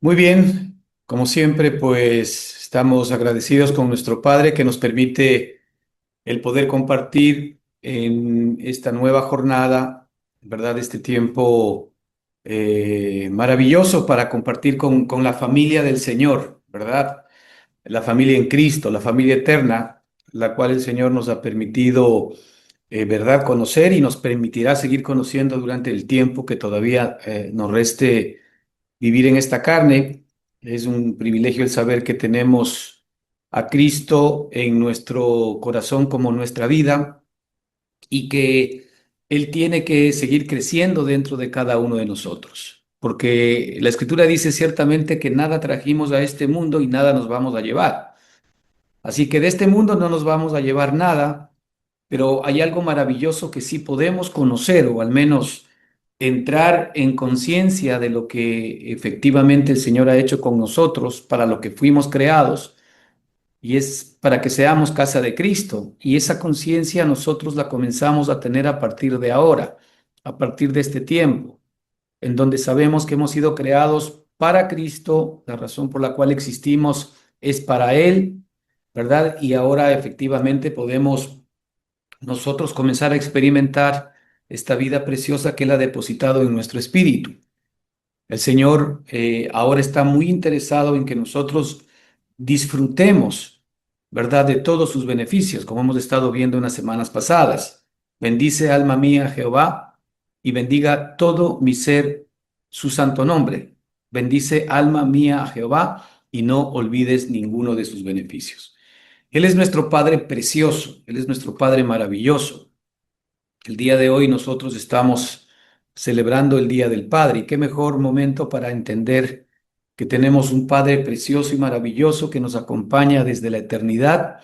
Muy bien, como siempre, pues estamos agradecidos con nuestro Padre que nos permite el poder compartir en esta nueva jornada, ¿verdad? Este tiempo maravilloso para compartir con la familia del Señor, ¿verdad? La familia en Cristo, la familia eterna, la cual el Señor nos ha permitido, ¿verdad? Conocer y nos permitirá seguir conociendo durante el tiempo que todavía nos reste vivir en esta carne. Es un privilegio el saber que tenemos a Cristo en nuestro corazón como nuestra vida y que Él tiene que seguir creciendo dentro de cada uno de nosotros. Porque la Escritura dice ciertamente que nada trajimos a este mundo y nada nos vamos a llevar. Así que de este mundo no nos vamos a llevar nada, pero hay algo maravilloso que sí podemos conocer o al menos entrar en conciencia de lo que efectivamente el Señor ha hecho con nosotros, para lo que fuimos creados, y es para que seamos casa de Cristo. Y esa conciencia nosotros la comenzamos a tener a partir de ahora, a partir de este tiempo, en donde sabemos que hemos sido creados para Cristo, la razón por la cual existimos es para Él, ¿verdad? Y ahora efectivamente podemos nosotros comenzar a experimentar esta vida preciosa que Él ha depositado en nuestro espíritu. El Señor ahora está muy interesado en que nosotros disfrutemos, ¿verdad?, de todos sus beneficios, como hemos estado viendo en las semanas pasadas. Bendice, alma mía, Jehová, y bendiga todo mi ser su santo nombre. Bendice, alma mía, a Jehová, y no olvides ninguno de sus beneficios. Él es nuestro Padre precioso, Él es nuestro Padre maravilloso. El día de hoy nosotros estamos celebrando el Día del Padre, y qué mejor momento para entender que tenemos un Padre precioso y maravilloso que nos acompaña desde la eternidad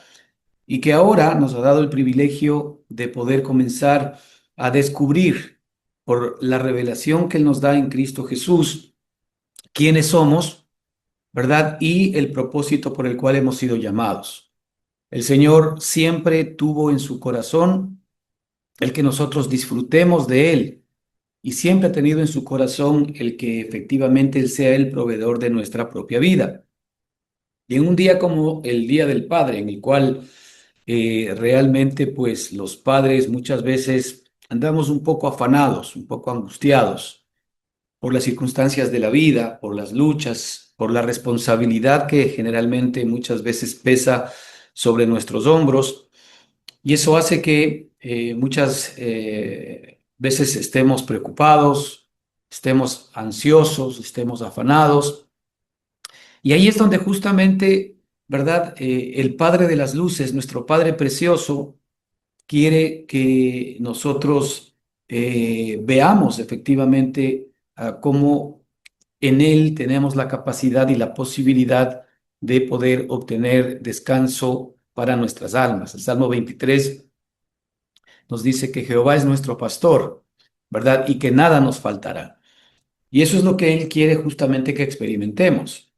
y que ahora nos ha dado el privilegio de poder comenzar a descubrir por la revelación que Él nos da en Cristo Jesús quiénes somos, ¿verdad? Y el propósito por el cual hemos sido llamados. El Señor siempre tuvo en su corazón el que nosotros disfrutemos de Él, y siempre ha tenido en su corazón el que efectivamente Él sea el proveedor de nuestra propia vida. Y en un día como el Día del Padre, en el cual realmente pues los padres muchas veces andamos un poco afanados, un poco angustiados por las circunstancias de la vida, por las luchas, por la responsabilidad que generalmente muchas veces pesa sobre nuestros hombros, y eso hace que muchas veces estemos preocupados, estemos ansiosos, estemos afanados. Y ahí es donde justamente, ¿verdad? El Padre de las Luces, nuestro Padre precioso, quiere que nosotros veamos efectivamente cómo en Él tenemos la capacidad y la posibilidad de poder obtener descanso para nuestras almas. El Salmo 23 nos dice que Jehová es nuestro pastor, ¿verdad? Y que nada nos faltará. Y eso es lo que Él quiere justamente que experimentemos,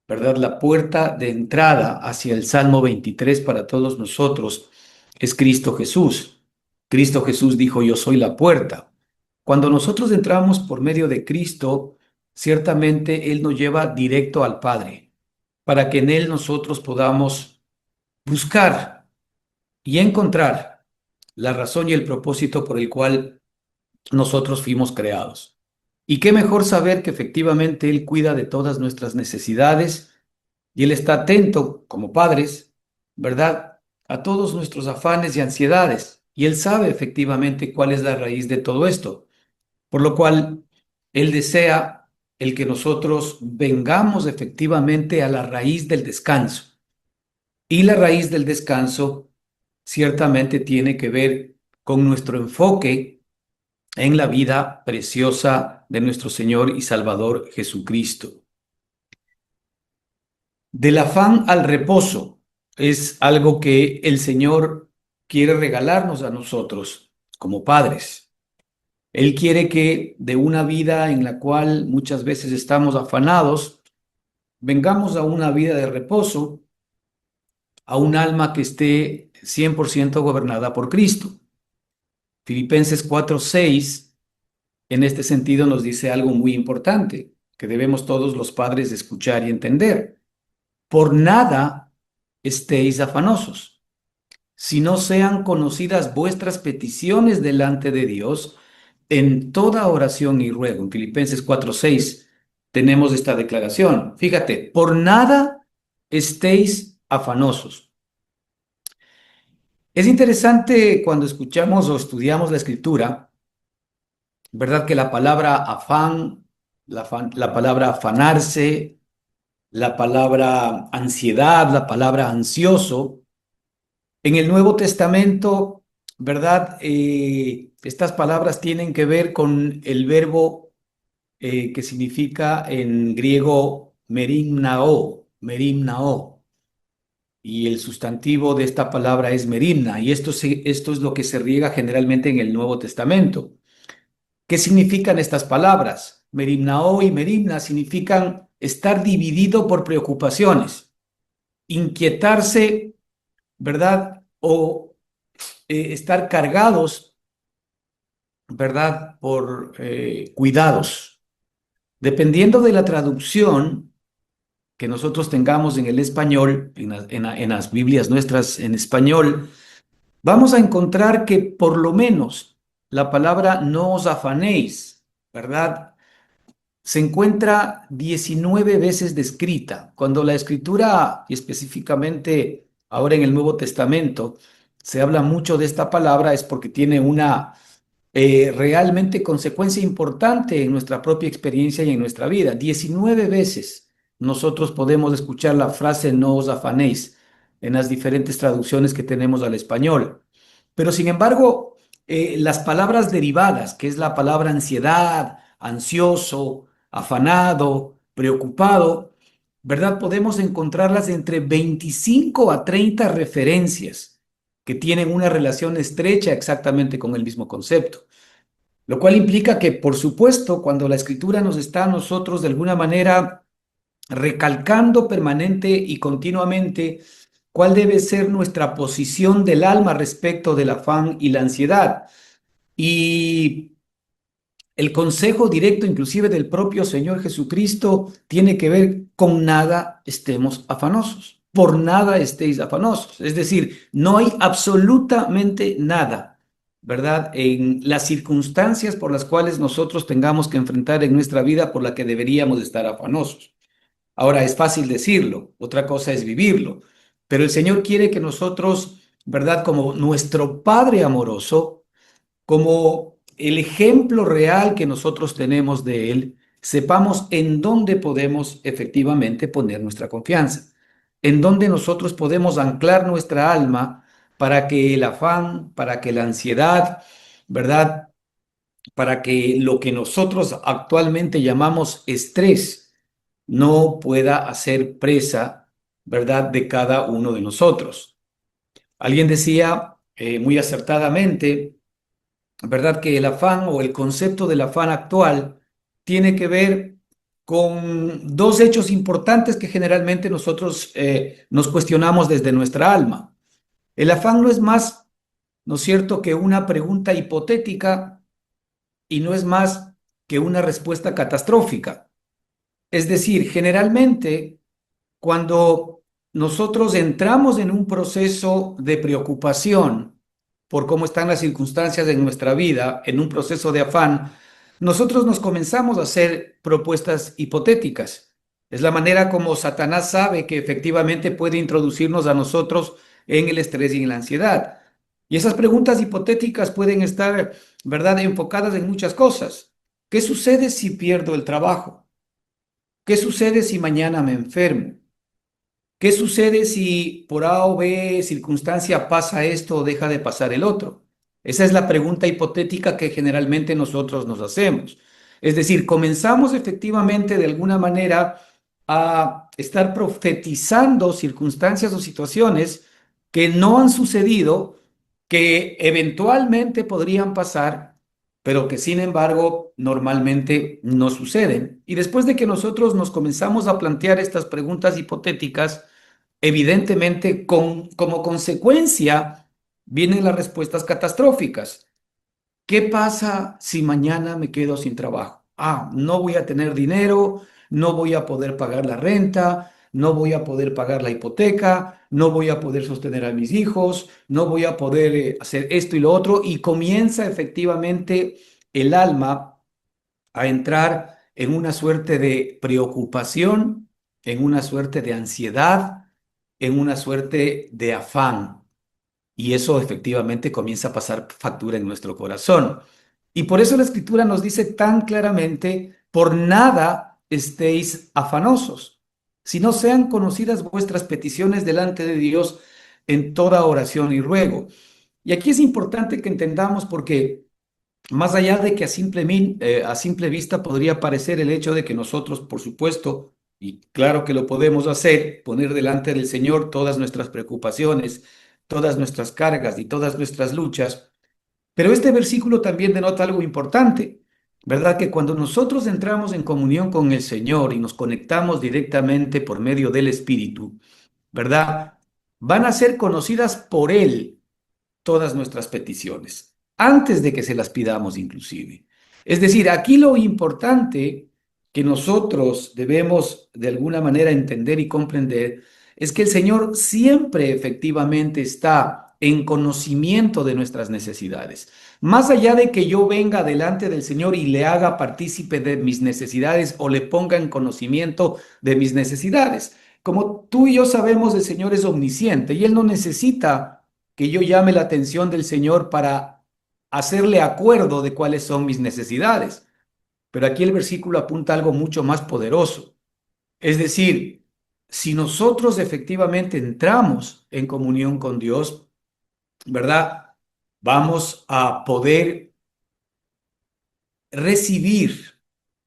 ¿verdad? La puerta de entrada hacia el Salmo 23 para todos nosotros es Cristo Jesús. Cristo Jesús dijo, yo soy la puerta. Cuando nosotros entramos por medio de Cristo, ciertamente Él nos lleva directo al Padre, para que en Él nosotros podamos buscar y encontrar la razón y el propósito por el cual nosotros fuimos creados. Y qué mejor saber que efectivamente Él cuida de todas nuestras necesidades y Él está atento como padres, ¿verdad?, a todos nuestros afanes y ansiedades. Y Él sabe efectivamente cuál es la raíz de todo esto, por lo cual Él desea el que nosotros vengamos efectivamente a la raíz del descanso. Y la raíz del descanso ciertamente tiene que ver con nuestro enfoque en la vida preciosa de nuestro Señor y Salvador Jesucristo. Del afán al reposo es algo que el Señor quiere regalarnos a nosotros como padres. Él quiere que de una vida en la cual muchas veces estamos afanados, vengamos a una vida de reposo, a un alma que esté 100% gobernada por Cristo. Filipenses 4:6 en este sentido nos dice algo muy importante. que debemos todos los padres escuchar y entender. Por nada estéis afanosos, si no sean conocidas vuestras peticiones delante de Dios en toda oración y ruego. En Filipenses 4:6 tenemos esta declaración. Fíjate, por nada estéis afanosos. Es interesante cuando escuchamos o estudiamos la escritura, ¿verdad? Que la palabra afán, la palabra afanarse, la palabra ansiedad, la palabra ansioso, en el Nuevo Testamento, ¿verdad? Estas palabras tienen que ver con el verbo que significa en griego merimnao, merimnao. Y el sustantivo de esta palabra es merimna, y esto es lo que se riega generalmente en el Nuevo Testamento. ¿Qué significan estas palabras? Merimnao y merimna significan estar dividido por preocupaciones, inquietarse, ¿verdad? O estar cargados, ¿verdad? Por cuidados. Dependiendo de la traducción que nosotros tengamos en el español, en las Biblias nuestras en español, vamos a encontrar que por lo menos la palabra no os afanéis, ¿verdad? Se encuentra 19 veces descrita. Cuando la escritura, y específicamente ahora en el Nuevo Testamento, se habla mucho de esta palabra, es porque tiene una realmente consecuencia importante en nuestra propia experiencia y en nuestra vida. 19 veces nosotros podemos escuchar la frase no os afanéis en las diferentes traducciones que tenemos al español. Pero sin embargo, las palabras derivadas, que es la palabra ansiedad, ansioso, afanado, preocupado, ¿verdad? Podemos encontrarlas entre 25 a 30 referencias que tienen una relación estrecha exactamente con el mismo concepto. Lo cual implica que, por supuesto, cuando la escritura nos está a nosotros de alguna manera recalcando permanente y continuamente cuál debe ser nuestra posición del alma respecto del afán y la ansiedad. Y el consejo directo, inclusive del propio Señor Jesucristo, tiene que ver con nada estemos afanosos. Por nada estéis afanosos. Es decir, no hay absolutamente nada, ¿verdad? En las circunstancias por las cuales nosotros tengamos que enfrentar en nuestra vida por la que deberíamos estar afanosos. Ahora, es fácil decirlo, otra cosa es vivirlo, pero el Señor quiere que nosotros, ¿verdad? Como nuestro Padre amoroso, como el ejemplo real que nosotros tenemos de Él, sepamos en dónde podemos efectivamente poner nuestra confianza, en dónde nosotros podemos anclar nuestra alma para que el afán, para que la ansiedad, ¿verdad? Para que lo que nosotros actualmente llamamos estrés no pueda hacer presa, ¿verdad?, de cada uno de nosotros. Alguien decía muy acertadamente, ¿verdad?, que el afán o el concepto del afán actual tiene que ver con dos hechos importantes que generalmente nosotros nos cuestionamos desde nuestra alma. El afán no es más, ¿no es cierto?, que una pregunta hipotética y no es más que una respuesta catastrófica. Es decir, generalmente cuando nosotros entramos en un proceso de preocupación por cómo están las circunstancias en nuestra vida, en un proceso de afán, nosotros nos comenzamos a hacer propuestas hipotéticas. Es la manera como Satanás sabe que efectivamente puede introducirnos a nosotros en el estrés y en la ansiedad. Y esas preguntas hipotéticas pueden estar, ¿verdad?, enfocadas en muchas cosas. ¿Qué sucede si pierdo el trabajo? ¿Qué sucede si mañana me enfermo? ¿Qué sucede si por A o B circunstancia pasa esto o deja de pasar el otro? Esa es la pregunta hipotética que generalmente nosotros nos hacemos. Es decir, comenzamos efectivamente de alguna manera a estar profetizando circunstancias o situaciones que no han sucedido, que eventualmente podrían pasar, pero que sin embargo normalmente no suceden. Y después de que nosotros nos comenzamos a plantear estas preguntas hipotéticas, evidentemente como consecuencia vienen las respuestas catastróficas. ¿Qué pasa si mañana me quedo sin trabajo? Ah, no voy a tener dinero, no voy a poder pagar la renta, no voy a poder pagar la hipoteca, no voy a poder sostener a mis hijos, no voy a poder hacer esto y lo otro, y comienza efectivamente el alma a entrar en una suerte de preocupación, en una suerte de ansiedad, en una suerte de afán. Y eso efectivamente comienza a pasar factura en nuestro corazón. Y por eso la Escritura nos dice tan claramente, por nada estéis afanosos, sino sean conocidas vuestras peticiones delante de Dios en toda oración y ruego. Y aquí es importante que entendamos porque más allá de que a simple vista podría parecer el hecho de que nosotros, por supuesto, y claro que lo podemos hacer, poner delante del Señor todas nuestras preocupaciones, todas nuestras cargas y todas nuestras luchas, pero este versículo también denota algo importante, ¿verdad? Que cuando nosotros entramos en comunión con el Señor y nos conectamos directamente por medio del Espíritu, ¿verdad? Van a ser conocidas por Él todas nuestras peticiones, antes de que se las pidamos inclusive. Es decir, aquí lo importante que nosotros debemos de alguna manera entender y comprender es que el Señor siempre efectivamente está en conocimiento de nuestras necesidades. Más allá de que yo venga delante del Señor y le haga partícipe de mis necesidades o le ponga en conocimiento de mis necesidades. Como tú y yo sabemos, el Señor es omnisciente y Él no necesita que yo llame la atención del Señor para hacerle acuerdo de cuáles son mis necesidades. Pero aquí el versículo apunta a algo mucho más poderoso. Es decir, si nosotros efectivamente entramos en comunión con Dios, ¿verdad? Vamos a poder recibir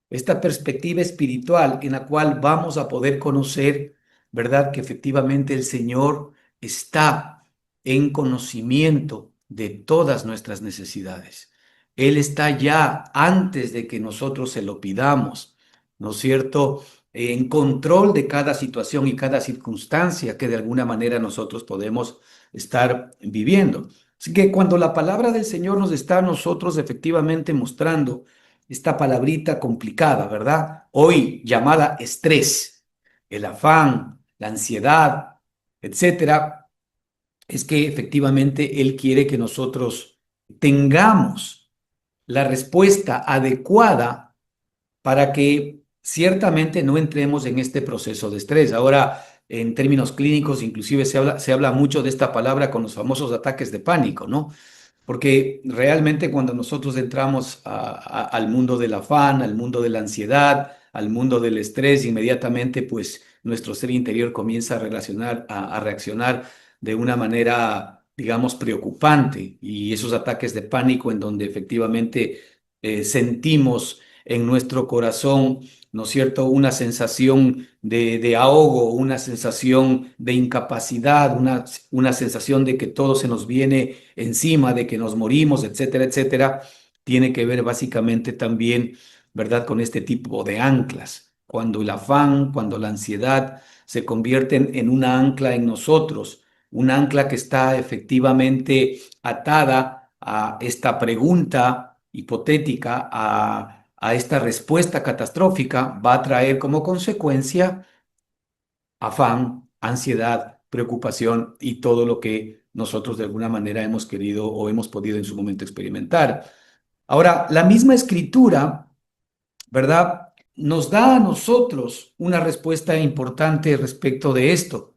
esta perspectiva espiritual en la cual vamos a poder conocer, ¿verdad? Que efectivamente el Señor está en conocimiento de todas nuestras necesidades. Él está ya antes de que nosotros se lo pidamos, ¿no es cierto? En control de cada situación y cada circunstancia que de alguna manera nosotros podemos estar viviendo. Así que cuando la palabra del Señor nos está a nosotros efectivamente mostrando esta palabrita complicada, ¿verdad? Hoy llamada estrés, el afán, la ansiedad, etcétera, es que efectivamente Él quiere que nosotros tengamos la respuesta adecuada para que ciertamente no entremos en este proceso de estrés. Ahora, en términos clínicos, inclusive se habla mucho de esta palabra con los famosos ataques de pánico, ¿no? Porque realmente cuando nosotros entramos al mundo del afán, al mundo de la ansiedad, al mundo del estrés, inmediatamente pues nuestro ser interior comienza a reaccionar de una manera, digamos, preocupante. Y esos ataques de pánico en donde efectivamente sentimos en nuestro corazón, ¿no es cierto?, una sensación de ahogo, una sensación de incapacidad, una sensación de que todo se nos viene encima, de que nos morimos, etcétera, etcétera, tiene que ver básicamente también, ¿verdad?, con este tipo de anclas. Cuando el afán, cuando la ansiedad se convierten en una ancla en nosotros, un ancla que está efectivamente atada a esta pregunta hipotética, a esta respuesta catastrófica, va a traer como consecuencia afán, ansiedad, preocupación y todo lo que nosotros de alguna manera hemos querido o hemos podido en su momento experimentar. Ahora, la misma escritura, ¿verdad? Nos da a nosotros una respuesta importante respecto de esto.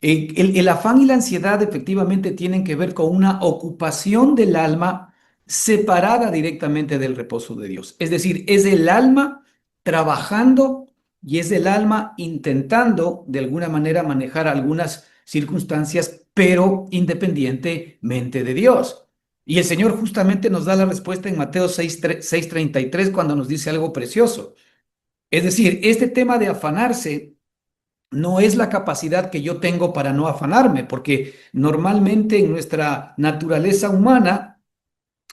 El afán y la ansiedad efectivamente tienen que ver con una ocupación del alma separada directamente del reposo de Dios. Es decir, es el alma trabajando y es el alma intentando de alguna manera manejar algunas circunstancias, pero independientemente de Dios. Y el Señor justamente nos da la respuesta en Mateo 6:33 cuando nos dice algo precioso. Es decir, este tema de afanarse no es la capacidad que yo tengo para no afanarme, porque normalmente en nuestra naturaleza humana,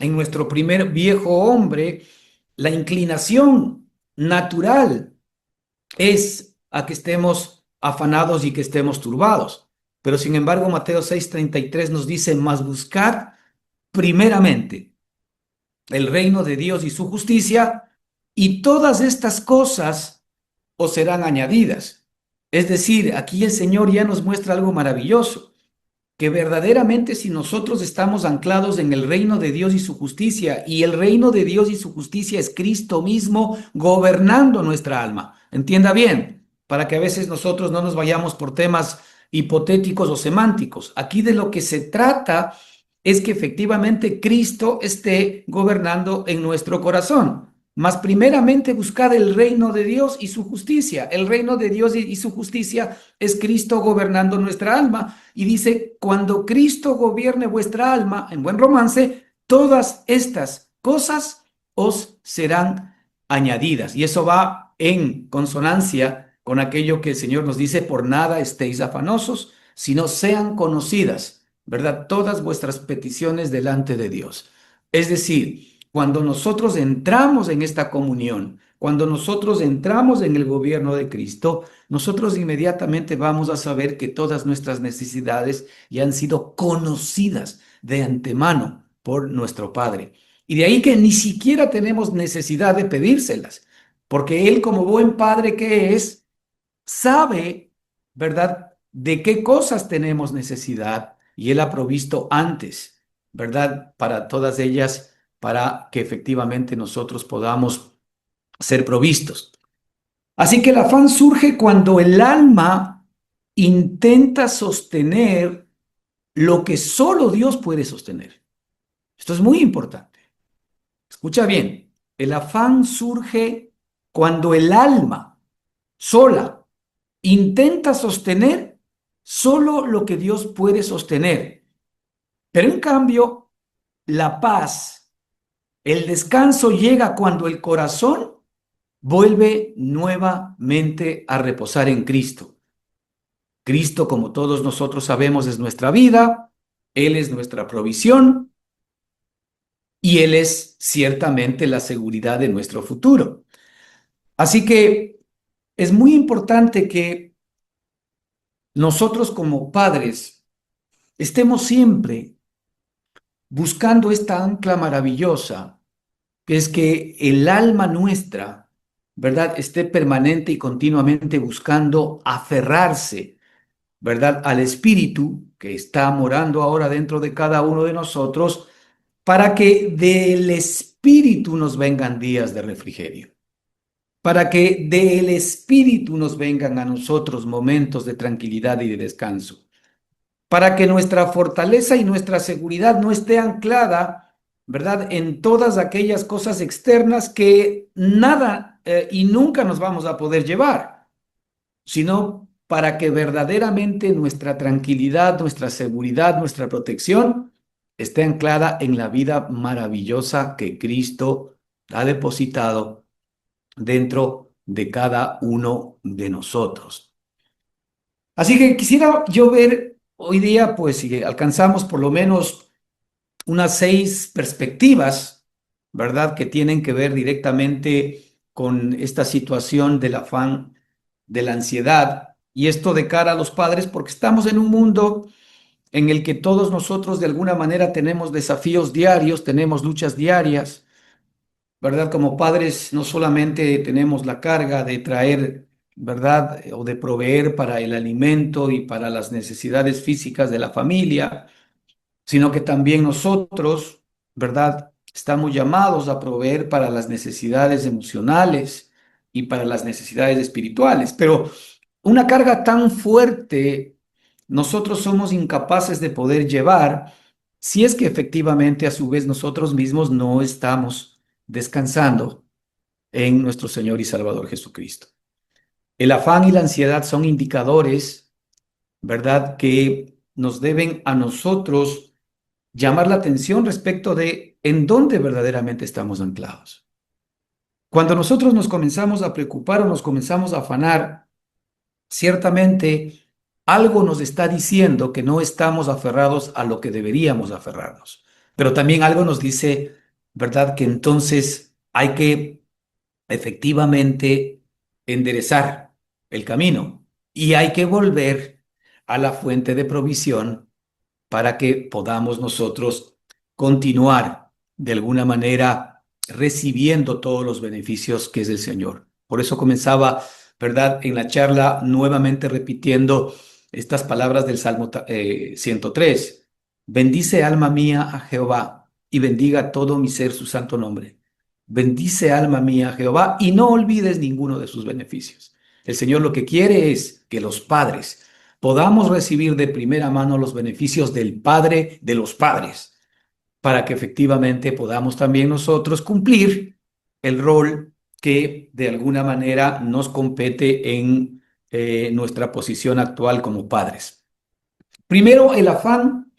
en nuestro primer viejo hombre, la inclinación natural es a que estemos afanados y que estemos turbados. Pero sin embargo, Mateo 6:33 nos dice, mas buscad primeramente el reino de Dios y su justicia, y todas estas cosas o serán añadidas. Es decir, aquí el Señor ya nos muestra algo maravilloso, que verdaderamente si nosotros estamos anclados en el reino de Dios y su justicia, y el reino de Dios y su justicia es Cristo mismo gobernando nuestra alma. Entienda bien, para que a veces nosotros no nos vayamos por temas hipotéticos o semánticos. Aquí de lo que se trata es que efectivamente Cristo esté gobernando en nuestro corazón. Mas primeramente buscad el reino de Dios y su justicia. El reino de Dios y su justicia es Cristo gobernando nuestra alma. Y dice, cuando Cristo gobierne vuestra alma, en buen romance, todas estas cosas os serán añadidas. Y eso va en consonancia con aquello que el Señor nos dice, por nada estéis afanosos, sino sean conocidas, ¿verdad? Todas vuestras peticiones delante de Dios. Es decir, cuando nosotros entramos en esta comunión, cuando nosotros entramos en el gobierno de Cristo, nosotros inmediatamente vamos a saber que todas nuestras necesidades ya han sido conocidas de antemano por nuestro Padre. Y de ahí que ni siquiera tenemos necesidad de pedírselas, porque Él como buen Padre que es, sabe, ¿verdad?, de qué cosas tenemos necesidad y Él ha provisto antes, ¿verdad?, para todas ellas, para que efectivamente nosotros podamos ser provistos. Así que el afán surge cuando el alma intenta sostener lo que solo Dios puede sostener. Esto es muy importante. Escucha bien, el afán surge cuando el alma sola intenta sostener solo lo que Dios puede sostener. Pero en cambio, la paz, el descanso llega cuando el corazón vuelve nuevamente a reposar en Cristo. Cristo, como todos nosotros sabemos, es nuestra vida, Él es nuestra provisión y Él es ciertamente la seguridad de nuestro futuro. Así que es muy importante que nosotros como padres estemos siempre buscando esta ancla maravillosa, que es que el alma nuestra, ¿verdad?, esté permanente y continuamente buscando aferrarse, ¿verdad?, al Espíritu que está morando ahora dentro de cada uno de nosotros, para que del Espíritu nos vengan días de refrigerio, para que del Espíritu nos vengan a nosotros momentos de tranquilidad y de descanso, para que nuestra fortaleza y nuestra seguridad no esté anclada, ¿verdad?, en todas aquellas cosas externas que nada y nunca nos vamos a poder llevar, sino para que verdaderamente nuestra tranquilidad, nuestra seguridad, nuestra protección esté anclada en la vida maravillosa que Cristo ha depositado dentro de cada uno de nosotros. Así que quisiera yo ver hoy día, pues, si alcanzamos por lo menos unas 6 perspectivas, ¿verdad?, que tienen que ver directamente con esta situación del afán, de la ansiedad, y esto de cara a los padres, porque estamos en un mundo en el que todos nosotros de alguna manera tenemos desafíos diarios, tenemos luchas diarias, ¿verdad? Como padres no solamente tenemos la carga de traer, ¿verdad?, o de proveer para el alimento y para las necesidades físicas de la familia, sino que también nosotros, ¿verdad?, estamos llamados a proveer para las necesidades emocionales y para las necesidades espirituales. Pero una carga tan fuerte, nosotros somos incapaces de poder llevar si es que efectivamente a su vez nosotros mismos no estamos descansando en nuestro Señor y Salvador Jesucristo. El afán y la ansiedad son indicadores, ¿verdad?, que nos deben a nosotros llamar la atención respecto de en dónde verdaderamente estamos anclados. Cuando nosotros nos comenzamos a preocupar o nos comenzamos a afanar, ciertamente algo nos está diciendo que no estamos aferrados a lo que deberíamos aferrarnos. Pero también algo nos dice, ¿verdad?, que entonces hay que efectivamente enderezar el camino y hay que volver a la fuente de provisión para que podamos nosotros continuar de alguna manera recibiendo todos los beneficios que es el Señor. Por eso comenzaba ¿verdad? En la charla, nuevamente repitiendo estas palabras del Salmo 103. Bendice alma mía a Jehová y bendiga todo mi ser su santo nombre. Bendice alma mía a Jehová y no olvides ninguno de sus beneficios. El Señor lo que quiere es que los padres podamos recibir de primera mano los beneficios del Padre de los padres, para que efectivamente podamos también nosotros cumplir el rol que de alguna manera nos compete en nuestra posición actual como padres. Primero, el afán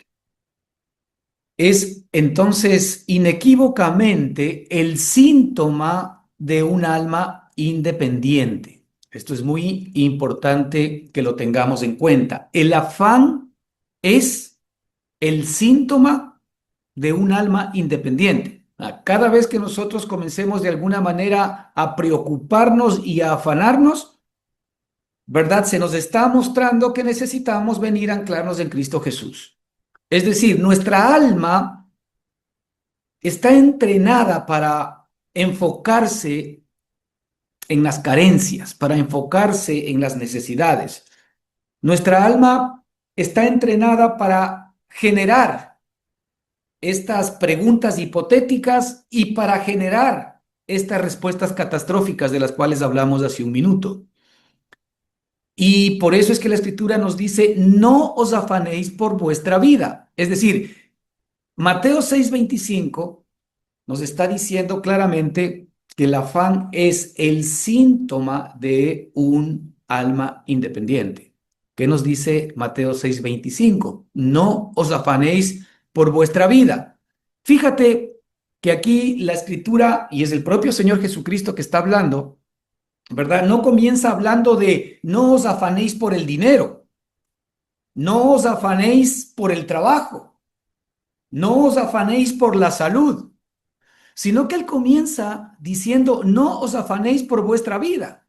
es entonces inequívocamente el síntoma de un alma independiente. Esto es muy importante que lo tengamos en cuenta. El afán es el síntoma de un alma independiente. Cada vez que nosotros comencemos de alguna manera a preocuparnos y a afanarnos, ¿verdad? Se nos está mostrando que necesitamos venir a anclarnos en Cristo Jesús. Es decir, nuestra alma está entrenada para enfocarse en las carencias, para enfocarse en las necesidades. Nuestra alma está entrenada para generar estas preguntas hipotéticas y para generar estas respuestas catastróficas de las cuales hablamos hace un minuto. Y por eso es que la Escritura nos dice, no os afanéis por vuestra vida. Es decir, Mateo 6:25 nos está diciendo claramente que el afán es el síntoma de un alma independiente. ¿Qué nos dice Mateo 6:25? No os afanéis por vuestra vida. Fíjate que aquí la escritura, y es el propio Señor Jesucristo que está hablando, ¿verdad? No comienza hablando de no os afanéis por el dinero, no os afanéis por el trabajo, no os afanéis por la salud, sino que él comienza diciendo, no os afanéis por vuestra vida,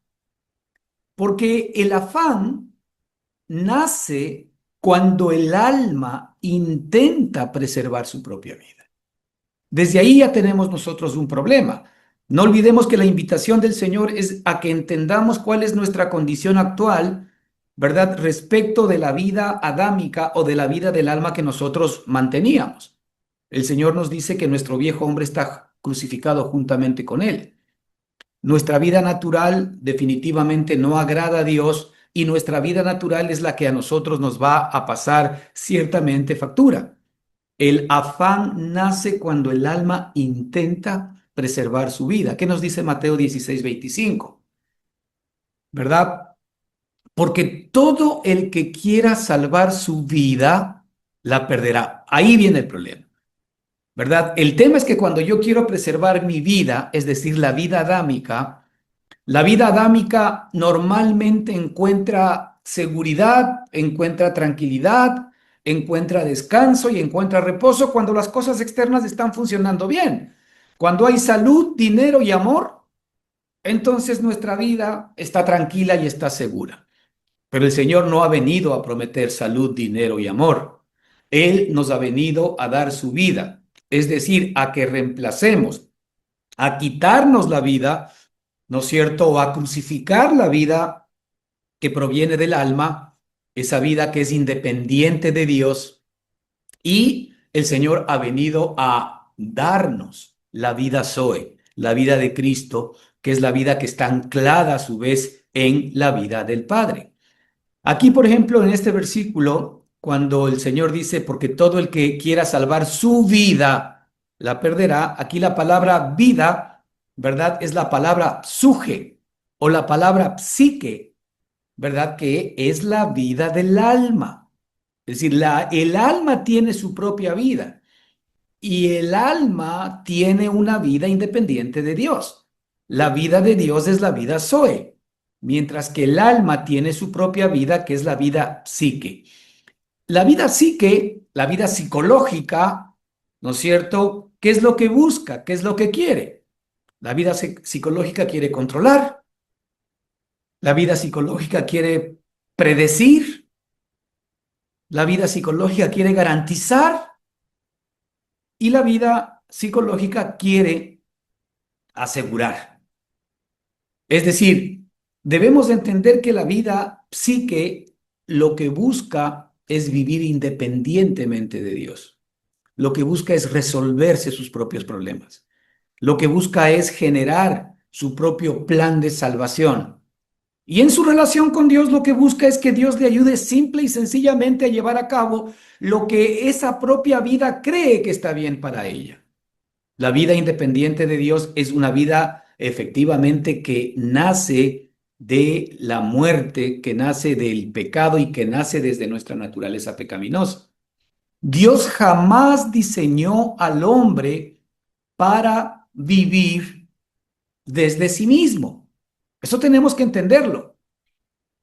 porque el afán nace cuando el alma intenta preservar su propia vida. Desde ahí ya tenemos nosotros un problema. No olvidemos que la invitación del Señor es a que entendamos cuál es nuestra condición actual, ¿verdad? Respecto de la vida adámica o de la vida del alma que nosotros manteníamos. El Señor nos dice que nuestro viejo hombre está crucificado juntamente con Él. Nuestra vida natural definitivamente no agrada a Dios y nuestra vida natural es la que a nosotros nos va a pasar ciertamente factura. El afán nace cuando el alma intenta preservar su vida. ¿Qué nos dice Mateo 16:25? ¿Verdad? Porque todo el que quiera salvar su vida, la perderá. Ahí viene el problema. ¿Verdad? El tema es que cuando yo quiero preservar mi vida, es decir, la vida adámica normalmente encuentra seguridad, encuentra tranquilidad, encuentra descanso y encuentra reposo cuando las cosas externas están funcionando bien. Cuando hay salud, dinero y amor, entonces nuestra vida está tranquila y está segura. Pero el Señor no ha venido a prometer salud, dinero y amor. Él nos ha venido a dar su vida, es decir, a que reemplacemos, a quitarnos la vida, ¿no es cierto? O a crucificar la vida que proviene del alma, esa vida que es independiente de Dios, y el Señor ha venido a darnos la vida Zoe, la vida de Cristo, que es la vida que está anclada a su vez en la vida del Padre. Aquí, por ejemplo, en este versículo, cuando el Señor dice, porque todo el que quiera salvar su vida la perderá, aquí la palabra vida, ¿verdad? Es la palabra suje o la palabra psique, ¿verdad? Que es la vida del alma. Es decir, el alma tiene su propia vida y el alma tiene una vida independiente de Dios. La vida de Dios es la vida Zoe, mientras que el alma tiene su propia vida, que es la vida psique. La vida psique, la vida psicológica, ¿no es cierto? ¿Qué es lo que busca? ¿Qué es lo que quiere? La vida psicológica quiere controlar, la vida psicológica quiere predecir, la vida psicológica quiere garantizar y la vida psicológica quiere asegurar. Es decir, Debemos entender que la vida psique lo que busca es vivir independientemente de Dios. Lo que busca es resolverse sus propios problemas. Lo que busca es generar su propio plan de salvación. Y en su relación con Dios lo que busca es que Dios le ayude simple y sencillamente a llevar a cabo lo que esa propia vida cree que está bien para ella. La vida independiente de Dios es una vida efectivamente que nace de la muerte, que nace del pecado y que nace desde nuestra naturaleza pecaminosa. Dios jamás diseñó al hombre para vivir desde sí mismo. Eso tenemos que entenderlo.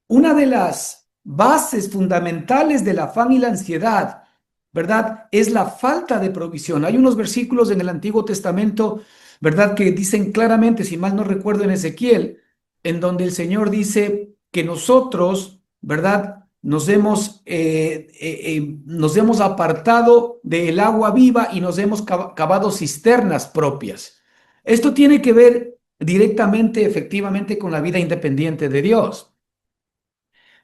Una de las bases fundamentales del afán y la ansiedad, ¿verdad? Es la falta de provisión. Hay unos versículos en el Antiguo Testamento, ¿verdad? Que dicen claramente, si mal no recuerdo en Ezequiel, en donde el Señor dice que nosotros, ¿verdad? Nos hemos apartado del agua viva y nos hemos cavado cisternas propias. Esto tiene que ver directamente, efectivamente, con la vida independiente de Dios.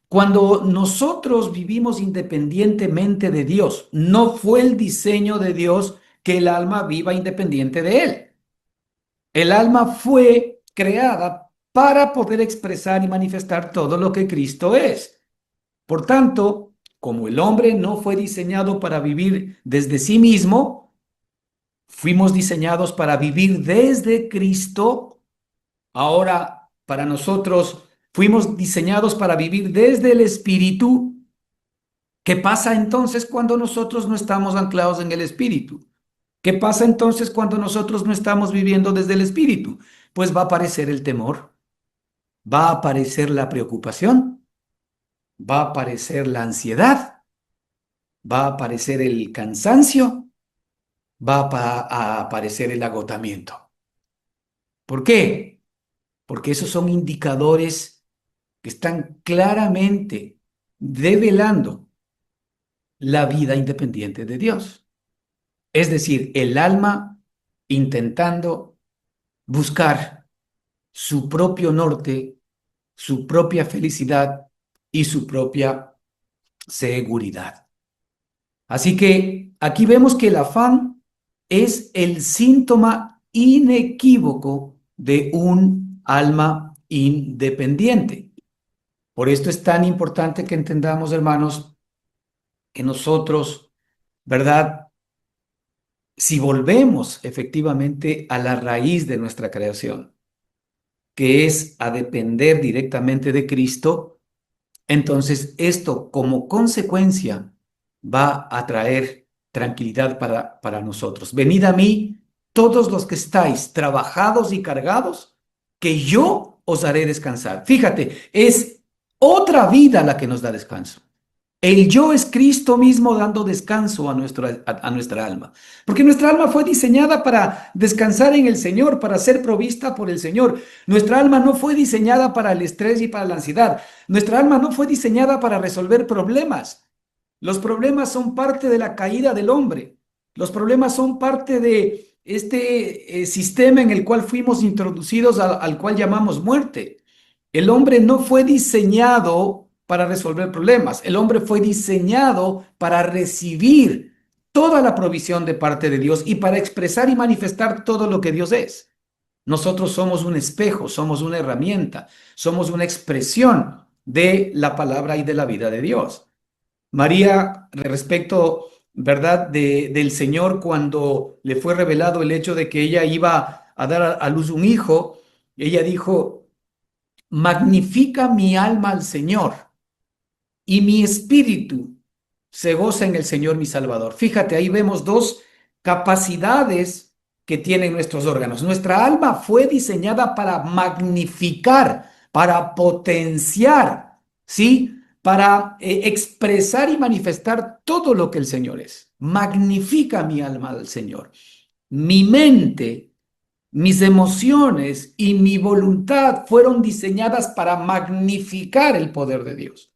Cuando nosotros vivimos independientemente de Dios, no fue el diseño de Dios que el alma viva independiente de Él. El alma fue creada para poder expresar y manifestar todo lo que Cristo es. Por tanto, como el hombre no fue diseñado para vivir desde sí mismo, fuimos diseñados para vivir desde Cristo. Ahora, para nosotros, fuimos diseñados para vivir desde el Espíritu. ¿Qué pasa entonces cuando nosotros no estamos anclados en el Espíritu? ¿Qué pasa entonces cuando nosotros no estamos viviendo desde el Espíritu? Pues va a aparecer el temor, va a aparecer la preocupación, va a aparecer la ansiedad, va a aparecer el cansancio, a aparecer el agotamiento. ¿Por qué? Porque esos son indicadores que están claramente develando la vida independiente de Dios. Es decir, el alma intentando buscar su propio norte, su propia felicidad y su propia seguridad. Así que aquí vemos que el afán es el síntoma inequívoco de un alma independiente. Por esto es tan importante que entendamos, hermanos, que nosotros, ¿verdad? Si volvemos efectivamente a la raíz de nuestra creación, que es a depender directamente de Cristo, entonces esto como consecuencia va a traer tranquilidad para nosotros. Venid a mí todos los que estáis trabajados y cargados, que yo os haré descansar. Fíjate, es otra vida la que nos da descanso. El yo es Cristo mismo dando descanso a nuestra alma. Porque nuestra alma fue diseñada para descansar en el Señor, para ser provista por el Señor. Nuestra alma no fue diseñada para el estrés y para la ansiedad. Nuestra alma no fue diseñada para resolver problemas. Los problemas son parte de la caída del hombre. Los problemas son parte de este sistema en el cual fuimos introducidos, al cual llamamos muerte. El hombre no fue diseñado para resolver problemas. El hombre fue diseñado para recibir toda la provisión de parte de Dios y para expresar y manifestar todo lo que Dios es. Nosotros somos un espejo, somos una herramienta, somos una expresión de la palabra y de la vida de Dios. María, respecto, ¿verdad?, del Señor, cuando le fue revelado el hecho de que ella iba a dar a luz un hijo, ella dijo: magnifica mi alma al Señor y mi espíritu se goza en el Señor mi Salvador. Fíjate, ahí vemos dos capacidades que tienen nuestros órganos. Nuestra alma fue diseñada para magnificar, para potenciar, ¿sí? Para expresar y manifestar todo lo que el Señor es. Magnifica mi alma al Señor. Mi mente, mis emociones y mi voluntad fueron diseñadas para magnificar el poder de Dios,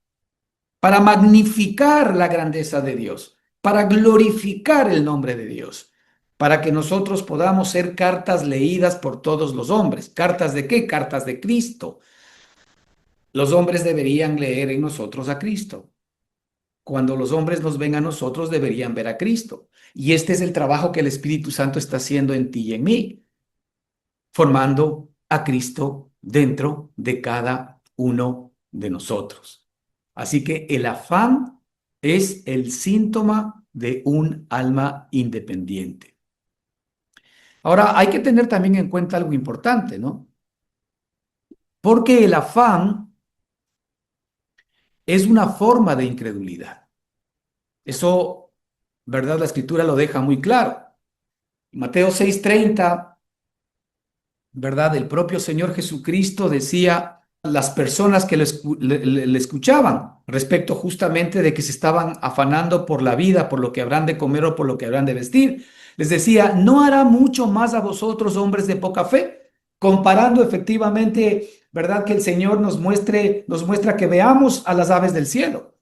para magnificar la grandeza de Dios, para glorificar el nombre de Dios, para que nosotros podamos ser cartas leídas por todos los hombres. ¿Cartas de qué? Cartas de Cristo. Los hombres deberían leer en nosotros a Cristo. Cuando los hombres nos ven a nosotros, deberían ver a Cristo. Y este es el trabajo que el Espíritu Santo está haciendo en ti y en mí, formando a Cristo dentro de cada uno de nosotros. Así que el afán es el síntoma de un alma independiente. Ahora, hay que tener también en cuenta algo importante, ¿no? Porque el afán es una forma de incredulidad. Eso, ¿verdad? La Escritura lo deja muy claro. Mateo 6:30, ¿verdad? El propio Señor Jesucristo decía a las personas que le escuchaban respecto justamente de que se estaban afanando por la vida, por lo que habrán de comer o por lo que habrán de vestir. Les decía, ¿no hará mucho más a vosotros, hombres de poca fe? Comparando efectivamente, ¿verdad? Que el Señor nos muestra que veamos a las aves del cielo.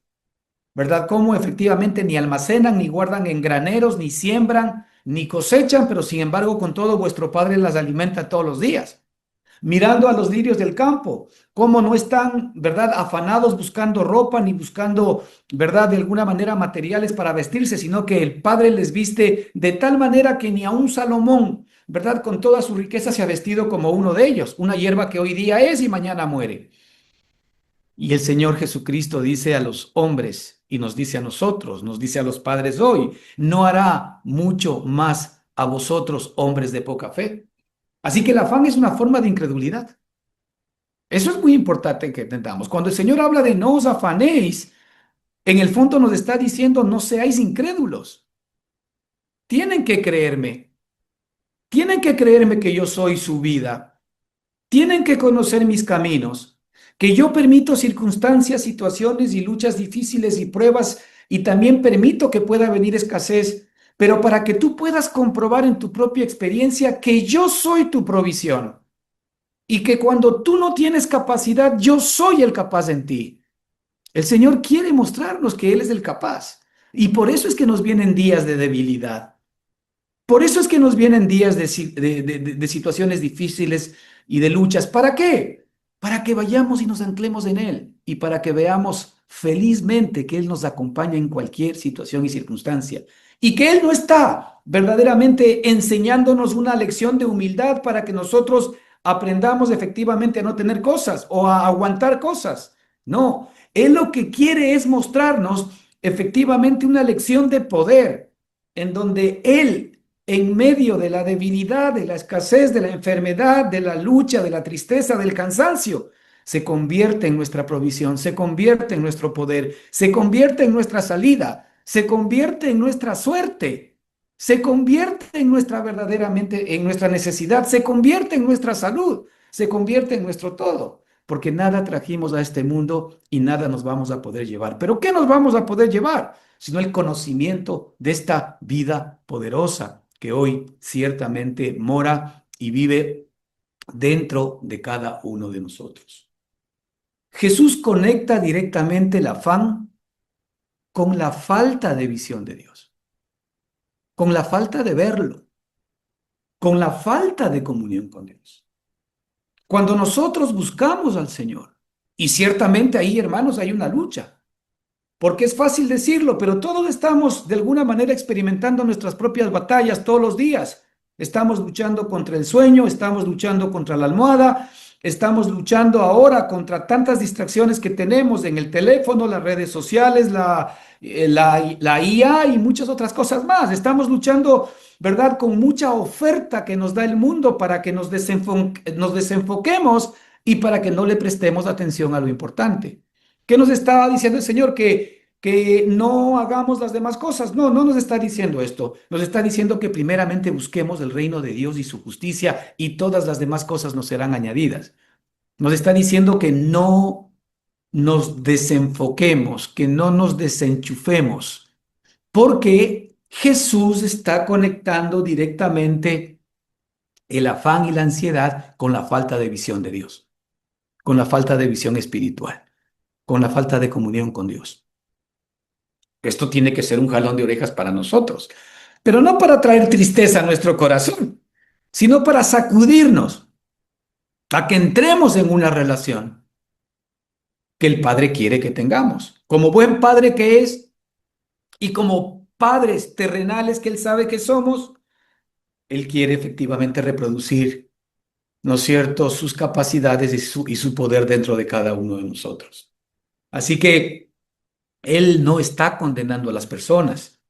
¿Verdad? Cómo efectivamente ni almacenan, ni guardan en graneros, ni siembran, ni cosechan, pero sin embargo con todo vuestro Padre las alimenta todos los días. Mirando a los lirios del campo, cómo no están, ¿verdad?, afanados buscando ropa, ni buscando, ¿verdad?, de alguna manera materiales para vestirse, sino que el Padre les viste de tal manera que ni a un Salomón, ¿verdad?, con toda su riqueza se ha vestido como uno de ellos, una hierba que hoy día es y mañana muere. Y el Señor Jesucristo dice a los hombres y nos dice a nosotros, nos dice a los padres hoy, no hará mucho más a vosotros, hombres de poca fe. Así que el afán es una forma de incredulidad. Eso es muy importante que entendamos. Cuando el Señor habla de no os afanéis, en el fondo nos está diciendo no seáis incrédulos. Tienen que creerme. Tienen que creerme que yo soy su vida. Tienen que conocer mis caminos, que yo permito circunstancias, situaciones y luchas difíciles y pruebas, y también permito que pueda venir escasez, pero para que tú puedas comprobar en tu propia experiencia que yo soy tu provisión y que cuando tú no tienes capacidad, yo soy el capaz en ti. El Señor quiere mostrarnos que Él es el capaz, y por eso es que nos vienen días de debilidad. Por eso es que nos vienen días de situaciones difíciles y de luchas. ¿Para qué? Para que vayamos y nos anclemos en Él y para que veamos felizmente que Él nos acompaña en cualquier situación y circunstancia y que Él no está verdaderamente enseñándonos una lección de humildad para que nosotros aprendamos efectivamente a no tener cosas o a aguantar cosas. No, Él lo que quiere es mostrarnos efectivamente una lección de poder en donde Él en medio de la debilidad, de la escasez, de la enfermedad, de la lucha, de la tristeza, del cansancio, se convierte en nuestra provisión, se convierte en nuestro poder, se convierte en nuestra salida, se convierte en nuestra suerte, se convierte en nuestra verdaderamente, en nuestra necesidad, se convierte en nuestra salud, se convierte en nuestro todo, porque nada trajimos a este mundo y nada nos vamos a poder llevar. ¿Pero qué nos vamos a poder llevar? Sino el conocimiento de esta vida poderosa que hoy ciertamente mora y vive dentro de cada uno de nosotros. Jesús conecta directamente el afán con la falta de visión de Dios, con la falta de verlo, con la falta de comunión con Dios. Cuando nosotros buscamos al Señor, y ciertamente ahí, hermanos, hay una lucha, porque es fácil decirlo, pero todos estamos de alguna manera experimentando nuestras propias batallas todos los días. Estamos luchando contra el sueño, estamos luchando contra la almohada, estamos luchando ahora contra tantas distracciones que tenemos en el teléfono, las redes sociales, la IA y muchas otras cosas más. Estamos luchando, ¿verdad?, con mucha oferta que nos da el mundo para que nos desenfoquemos y para que no le prestemos atención a lo importante. ¿Qué nos está diciendo el Señor? Que no hagamos las demás cosas. No, no nos está diciendo esto. Nos está diciendo que primeramente busquemos el reino de Dios y su justicia y todas las demás cosas nos serán añadidas. Nos está diciendo que no nos desenfoquemos, que no nos desenchufemos, porque Jesús está conectando directamente el afán y la ansiedad con la falta de visión de Dios, con la falta de visión espiritual, con la falta de comunión con Dios. Esto tiene que ser un jalón de orejas para nosotros, pero no para traer tristeza a nuestro corazón, sino para sacudirnos, a que entremos en una relación, que el Padre quiere que tengamos. Como buen Padre que es y como padres terrenales que Él sabe que somos, Él quiere efectivamente reproducir, ¿no es cierto?, sus capacidades y su poder dentro de cada uno de nosotros. Así que Él no está condenando a las personas,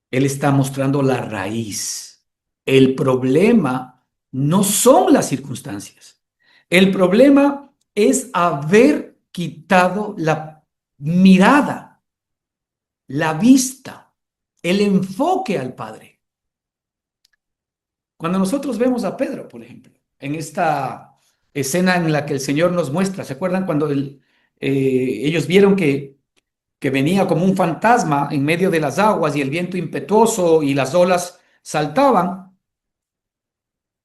Él está mostrando la raíz. El problema no son las circunstancias. El problema es haber quitado la mirada, la vista, el enfoque al Padre. Cuando nosotros vemos a Pedro, por ejemplo, en esta escena en la que el Señor nos muestra, ¿se acuerdan cuando ellos vieron que venía como un fantasma en medio de las aguas y el viento impetuoso y las olas saltaban,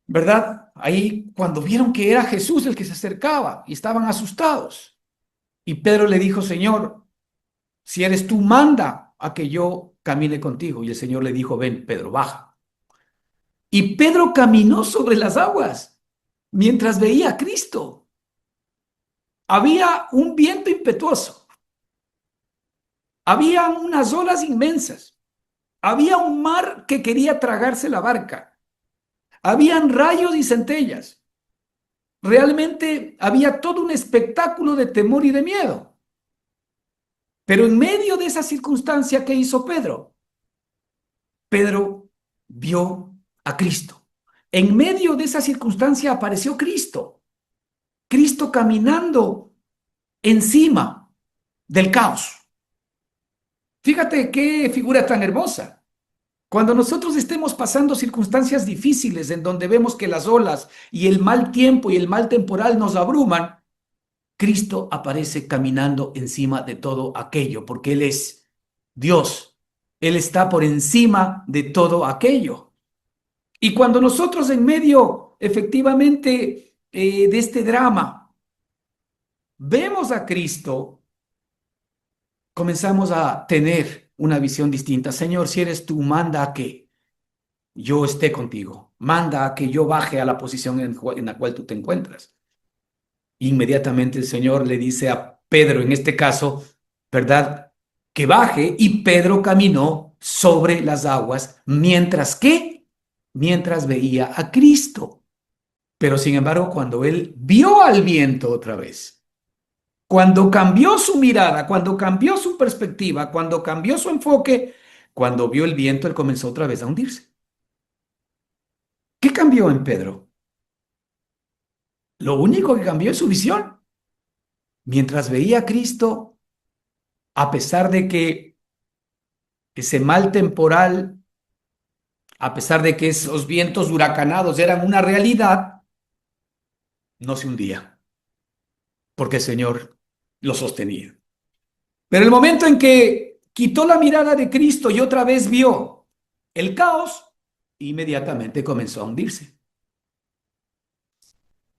¿verdad? Ahí cuando vieron que era Jesús el que se acercaba y estaban asustados. Y Pedro le dijo, Señor, si eres tú, manda a que yo camine contigo. Y el Señor le dijo, ven, Pedro, baja. Y Pedro caminó sobre las aguas mientras veía a Cristo. Había un viento impetuoso, había unas olas inmensas, había un mar que quería tragarse la barca, habían rayos y centellas. Realmente había todo un espectáculo de temor y de miedo. Pero en medio de esa circunstancia, ¿qué hizo Pedro? Pedro vio a Cristo. En medio de esa circunstancia apareció Cristo. Cristo caminando encima del caos. Fíjate qué figura tan hermosa. Cuando nosotros estemos pasando circunstancias difíciles en donde vemos que las olas y el mal tiempo y el mal temporal nos abruman, Cristo aparece caminando encima de todo aquello, porque Él es Dios. Él está por encima de todo aquello. Y cuando nosotros en medio, efectivamente, de este drama, vemos a Cristo, comenzamos a tener una visión distinta. Señor, si eres tú, manda a que yo esté contigo. Manda a que yo baje a la posición en la cual tú te encuentras. Inmediatamente el Señor le dice a Pedro, en este caso, ¿verdad? Que baje, y Pedro caminó sobre las aguas, mientras veía a Cristo. Pero sin embargo, cuando él vio al viento otra vez, cuando cambió su mirada, cuando cambió su perspectiva, cuando cambió su enfoque, cuando vio el viento, él comenzó otra vez a hundirse. ¿Qué cambió en Pedro? Lo único que cambió es su visión. Mientras veía a Cristo, a pesar de que ese mal temporal, a pesar de que esos vientos huracanados eran una realidad, no se hundía, porque el Señor lo sostenía. Pero el momento en que quitó la mirada de Cristo y otra vez vio el caos, inmediatamente comenzó a hundirse.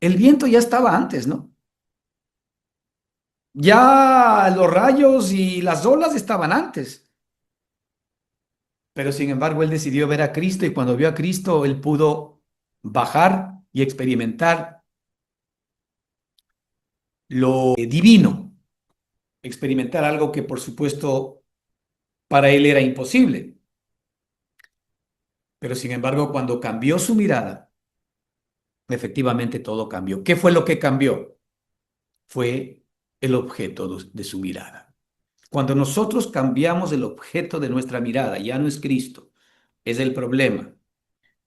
El viento ya estaba antes, ¿no? Ya los rayos y las olas estaban antes. Pero sin embargo, él decidió ver a Cristo, y cuando vio a Cristo, él pudo bajar y experimentar lo divino, experimentar algo que por supuesto para él era imposible. Pero sin embargo, cuando cambió su mirada, efectivamente todo cambió. ¿Qué fue lo que cambió? Fue el objeto de su mirada. Cuando nosotros cambiamos el objeto de nuestra mirada, ya no es Cristo, es el problema.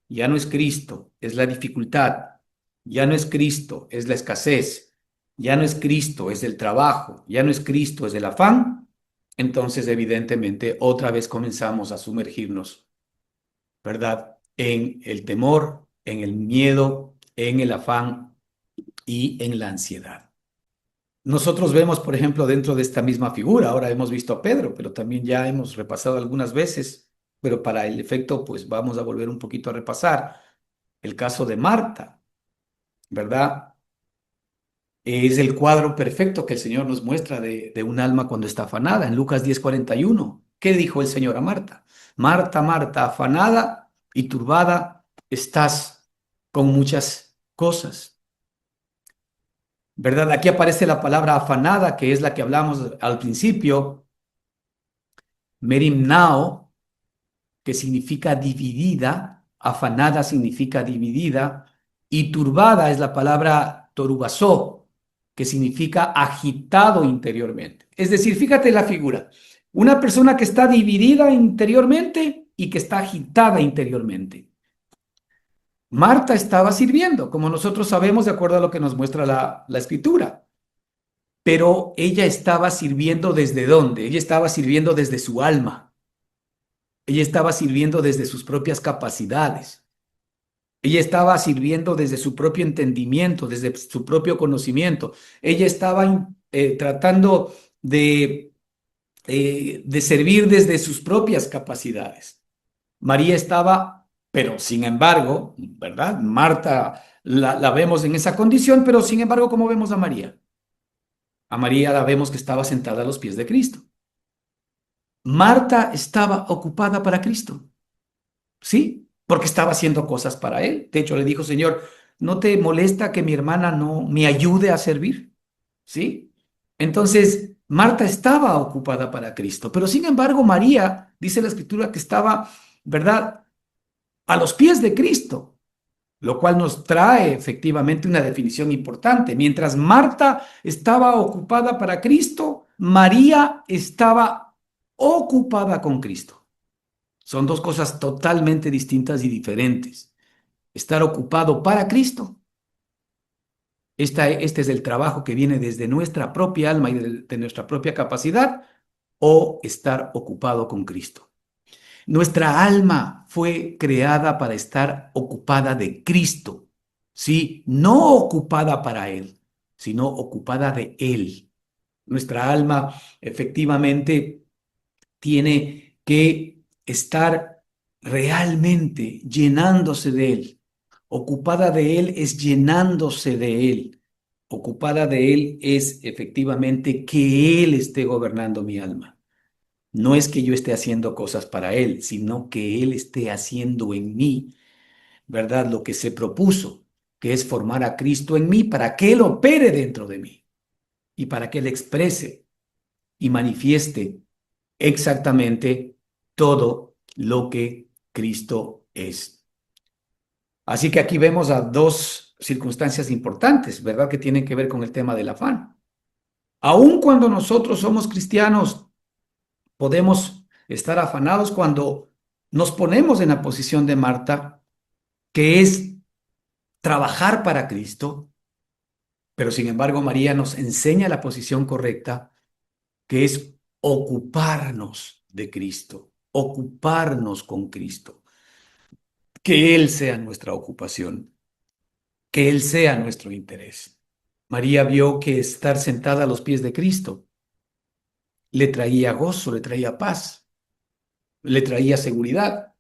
Ya no es Cristo, es la dificultad. Ya no es Cristo, es la escasez. Ya no es Cristo, es el trabajo. Ya no es Cristo, es el afán. Entonces, evidentemente, otra vez comenzamos a sumergirnos, ¿verdad? En el temor, en el miedo, en el afán y en la ansiedad. Nosotros vemos, por ejemplo, dentro de esta misma figura, ahora hemos visto a Pedro, pero también ya hemos repasado algunas veces, pero para el efecto, pues vamos a volver un poquito a repasar el caso de Marta, ¿verdad? Es el cuadro perfecto que el Señor nos muestra de un alma cuando está afanada. En Lucas 10:41, ¿qué dijo el Señor a Marta? Marta, Marta, afanada y turbada estás con muchas cosas. ¿verdad? Aquí aparece la palabra afanada, que es la que hablamos al principio, merimnao, que significa dividida, afanada significa dividida, y turbada es la palabra torubasó, que significa agitado interiormente. Es decir, fíjate la figura, una persona que está dividida interiormente y que está agitada interiormente. Marta estaba sirviendo, como nosotros sabemos de acuerdo a lo que nos muestra la escritura, pero ella estaba sirviendo ¿desde dónde? Ella estaba sirviendo desde su alma, ella estaba sirviendo desde sus propias capacidades. Ella estaba sirviendo desde su propio entendimiento, desde su propio conocimiento. Ella estaba tratando de servir desde sus propias capacidades. María estaba, pero sin embargo, ¿verdad? Marta la vemos en esa condición, pero sin embargo, ¿cómo vemos a María? A María la vemos que estaba sentada a los pies de Cristo. Marta estaba ocupada para Cristo. ¿Sí? Porque estaba haciendo cosas para él. De hecho, le dijo, Señor, ¿no te molesta que mi hermana no me ayude a servir? ¿Sí? Entonces, Marta estaba ocupada para Cristo, pero sin embargo, María, dice la escritura, que estaba, ¿verdad?, a los pies de Cristo, lo cual nos trae efectivamente una definición importante. Mientras Marta estaba ocupada para Cristo, María estaba ocupada con Cristo. Son dos cosas totalmente distintas y diferentes. Estar ocupado para Cristo. Este es el trabajo que viene desde nuestra propia alma y de nuestra propia capacidad, o estar ocupado con Cristo. Nuestra alma fue creada para estar ocupada de Cristo, ¿sí? No ocupada para Él, sino ocupada de Él. Nuestra alma efectivamente tiene que estar realmente llenándose de Él. Ocupada de Él es llenándose de Él. Ocupada de Él es efectivamente que Él esté gobernando mi alma. No es que yo esté haciendo cosas para Él, sino que Él esté haciendo en mí, ¿verdad? Lo que se propuso, que es formar a Cristo en mí para que Él opere dentro de mí y para que Él exprese y manifieste exactamente todo lo que Cristo es. Así que aquí vemos a dos circunstancias importantes, ¿verdad? Que tienen que ver con el tema del afán. Aun cuando nosotros somos cristianos, podemos estar afanados cuando nos ponemos en la posición de Marta, que es trabajar para Cristo, pero sin embargo María nos enseña la posición correcta, que es ocuparnos de Cristo, ocuparnos con Cristo, que Él sea nuestra ocupación, que Él sea nuestro interés. María vio que estar sentada a los pies de Cristo le traía gozo, le traía paz, le traía seguridad.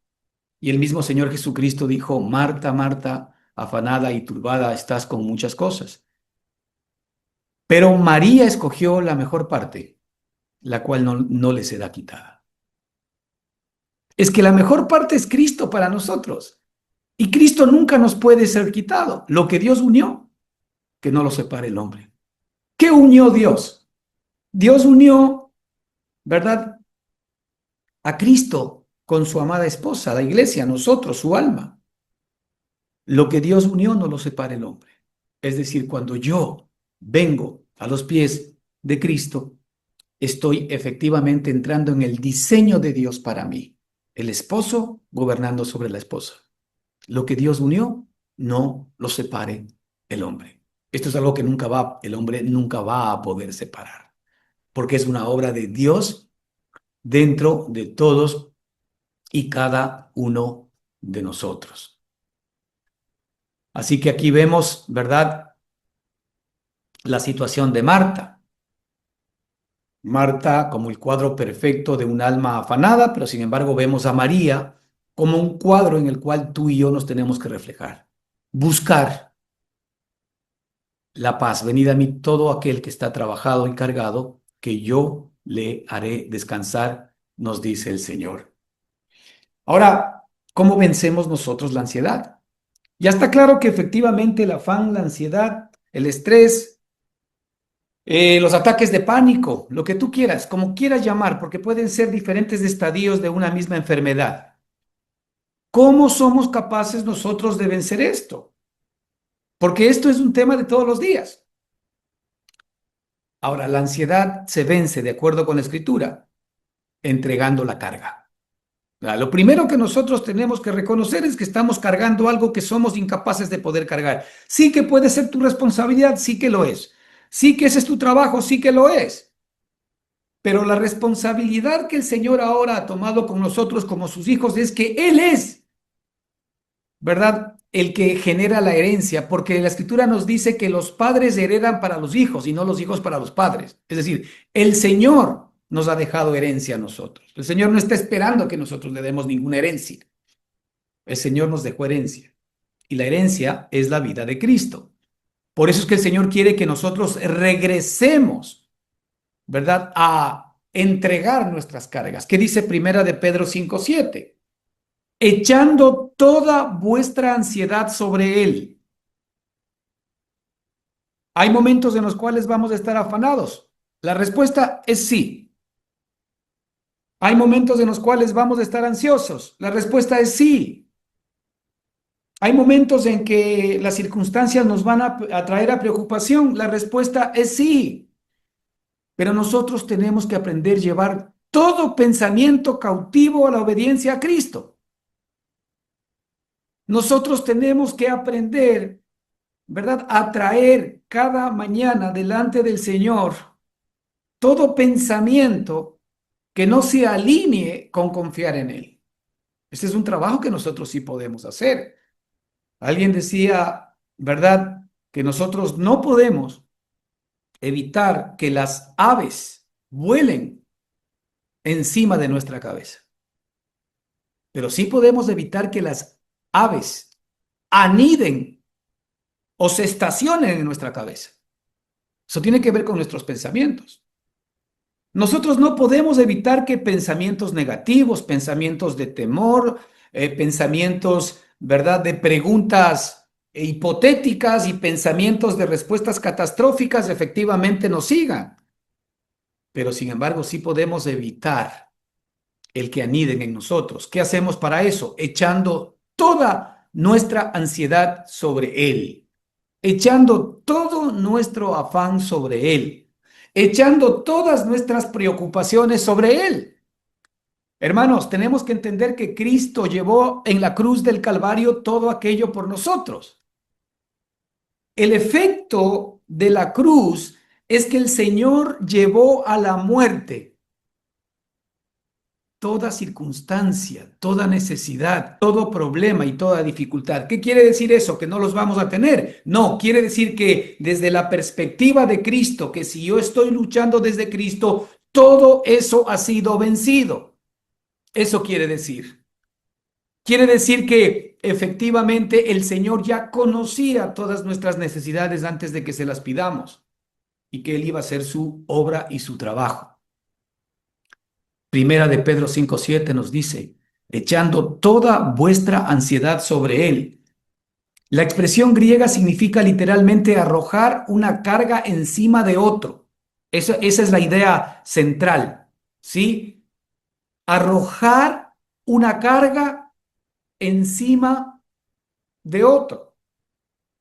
Y el mismo Señor Jesucristo dijo, Marta, Marta, afanada y turbada estás con muchas cosas. Pero María escogió la mejor parte, la cual no le será quitada. Es que la mejor parte es Cristo para nosotros. Y Cristo nunca nos puede ser quitado. Lo que Dios unió, que no lo separe el hombre. ¿Qué unió Dios? Dios unió, ¿verdad?, a Cristo con su amada esposa, la iglesia, nosotros, su alma. Lo que Dios unió no lo separa el hombre. Es decir, cuando yo vengo a los pies de Cristo, estoy efectivamente entrando en el diseño de Dios para mí. El esposo gobernando sobre la esposa. Lo que Dios unió, no lo separe el hombre. Esto es algo que el hombre nunca va a poder separar, porque es una obra de Dios dentro de todos y cada uno de nosotros. Así que aquí vemos, ¿verdad?, la situación de Marta. Marta como el cuadro perfecto de un alma afanada, pero sin embargo vemos a María como un cuadro en el cual tú y yo nos tenemos que reflejar. Buscar la paz. Venid a mí todo aquel que está trabajado y cargado, que yo le haré descansar, nos dice el Señor. Ahora, ¿cómo vencemos nosotros la ansiedad? Ya está claro que efectivamente el afán, la ansiedad, el estrés Los ataques de pánico, lo que tú quieras, como quieras llamar, porque pueden ser diferentes estadios de una misma enfermedad. ¿Cómo somos capaces nosotros de vencer esto? Porque esto es un tema de todos los días. Ahora, la ansiedad se vence, de acuerdo con la escritura, entregando la carga. Lo primero que nosotros tenemos que reconocer es que estamos cargando algo que somos incapaces de poder cargar. Sí que puede ser tu responsabilidad, sí que lo es. Sí que ese es tu trabajo, sí que lo es. Pero la responsabilidad que el Señor ahora ha tomado con nosotros como sus hijos es que Él es, ¿verdad? El que genera la herencia, porque la Escritura nos dice que los padres heredan para los hijos y no los hijos para los padres. Es decir, el Señor nos ha dejado herencia a nosotros. El Señor no está esperando que nosotros le demos ninguna herencia. El Señor nos dejó herencia y la herencia es la vida de Cristo. Por eso es que el Señor quiere que nosotros regresemos, ¿verdad? A entregar nuestras cargas. ¿Qué dice Primera de Pedro 5:7? Echando toda vuestra ansiedad sobre Él. ¿Hay momentos en los cuales vamos a estar afanados? La respuesta es sí. ¿Hay momentos en los cuales vamos a estar ansiosos? La respuesta es sí. ¿Hay momentos en que las circunstancias nos van a traer a preocupación? La respuesta es sí. Pero nosotros tenemos que aprender a llevar todo pensamiento cautivo a la obediencia a Cristo. Nosotros tenemos que aprender, ¿verdad?, a traer cada mañana delante del Señor todo pensamiento que no se alinee con confiar en Él. Ese es un trabajo que nosotros sí podemos hacer. Alguien decía, ¿verdad?, que nosotros no podemos evitar que las aves vuelen encima de nuestra cabeza, pero sí podemos evitar que las aves aniden o se estacionen en nuestra cabeza. Eso tiene que ver con nuestros pensamientos. Nosotros no podemos evitar que pensamientos negativos, pensamientos de temor, pensamientos, ¿verdad?, de preguntas hipotéticas y pensamientos de respuestas catastróficas efectivamente nos sigan. Pero sin embargo, sí podemos evitar el que aniden en nosotros. ¿Qué hacemos para eso? Echando toda nuestra ansiedad sobre Él, echando todo nuestro afán sobre Él, echando todas nuestras preocupaciones sobre Él. Hermanos, tenemos que entender que Cristo llevó en la cruz del Calvario todo aquello por nosotros. El efecto de la cruz es que el Señor llevó a la muerte toda circunstancia, toda necesidad, todo problema y toda dificultad. ¿Qué quiere decir eso? ¿Que no los vamos a tener? No, quiere decir que desde la perspectiva de Cristo, que si yo estoy luchando desde Cristo, todo eso ha sido vencido. Eso quiere decir. Quiere decir que efectivamente el Señor ya conocía todas nuestras necesidades antes de que se las pidamos y que Él iba a hacer su obra y su trabajo. Primera de Pedro 5:7 nos dice, echando toda vuestra ansiedad sobre Él. La expresión griega significa literalmente arrojar una carga encima de otro. Esa es la idea central, ¿sí? Arrojar una carga encima de otro.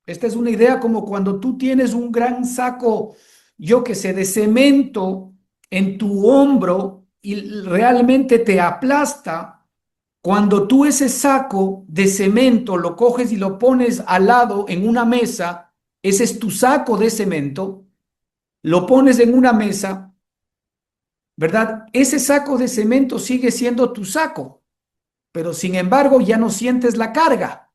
Esta es una idea como cuando tú tienes un gran saco, yo que sé, de cemento en tu hombro y realmente te aplasta. Cuando tú ese saco de cemento lo coges y lo pones al lado en una mesa, ese es tu saco de cemento, lo pones en una mesa, ¿verdad? Ese saco de cemento sigue siendo tu saco, pero sin embargo ya no sientes la carga.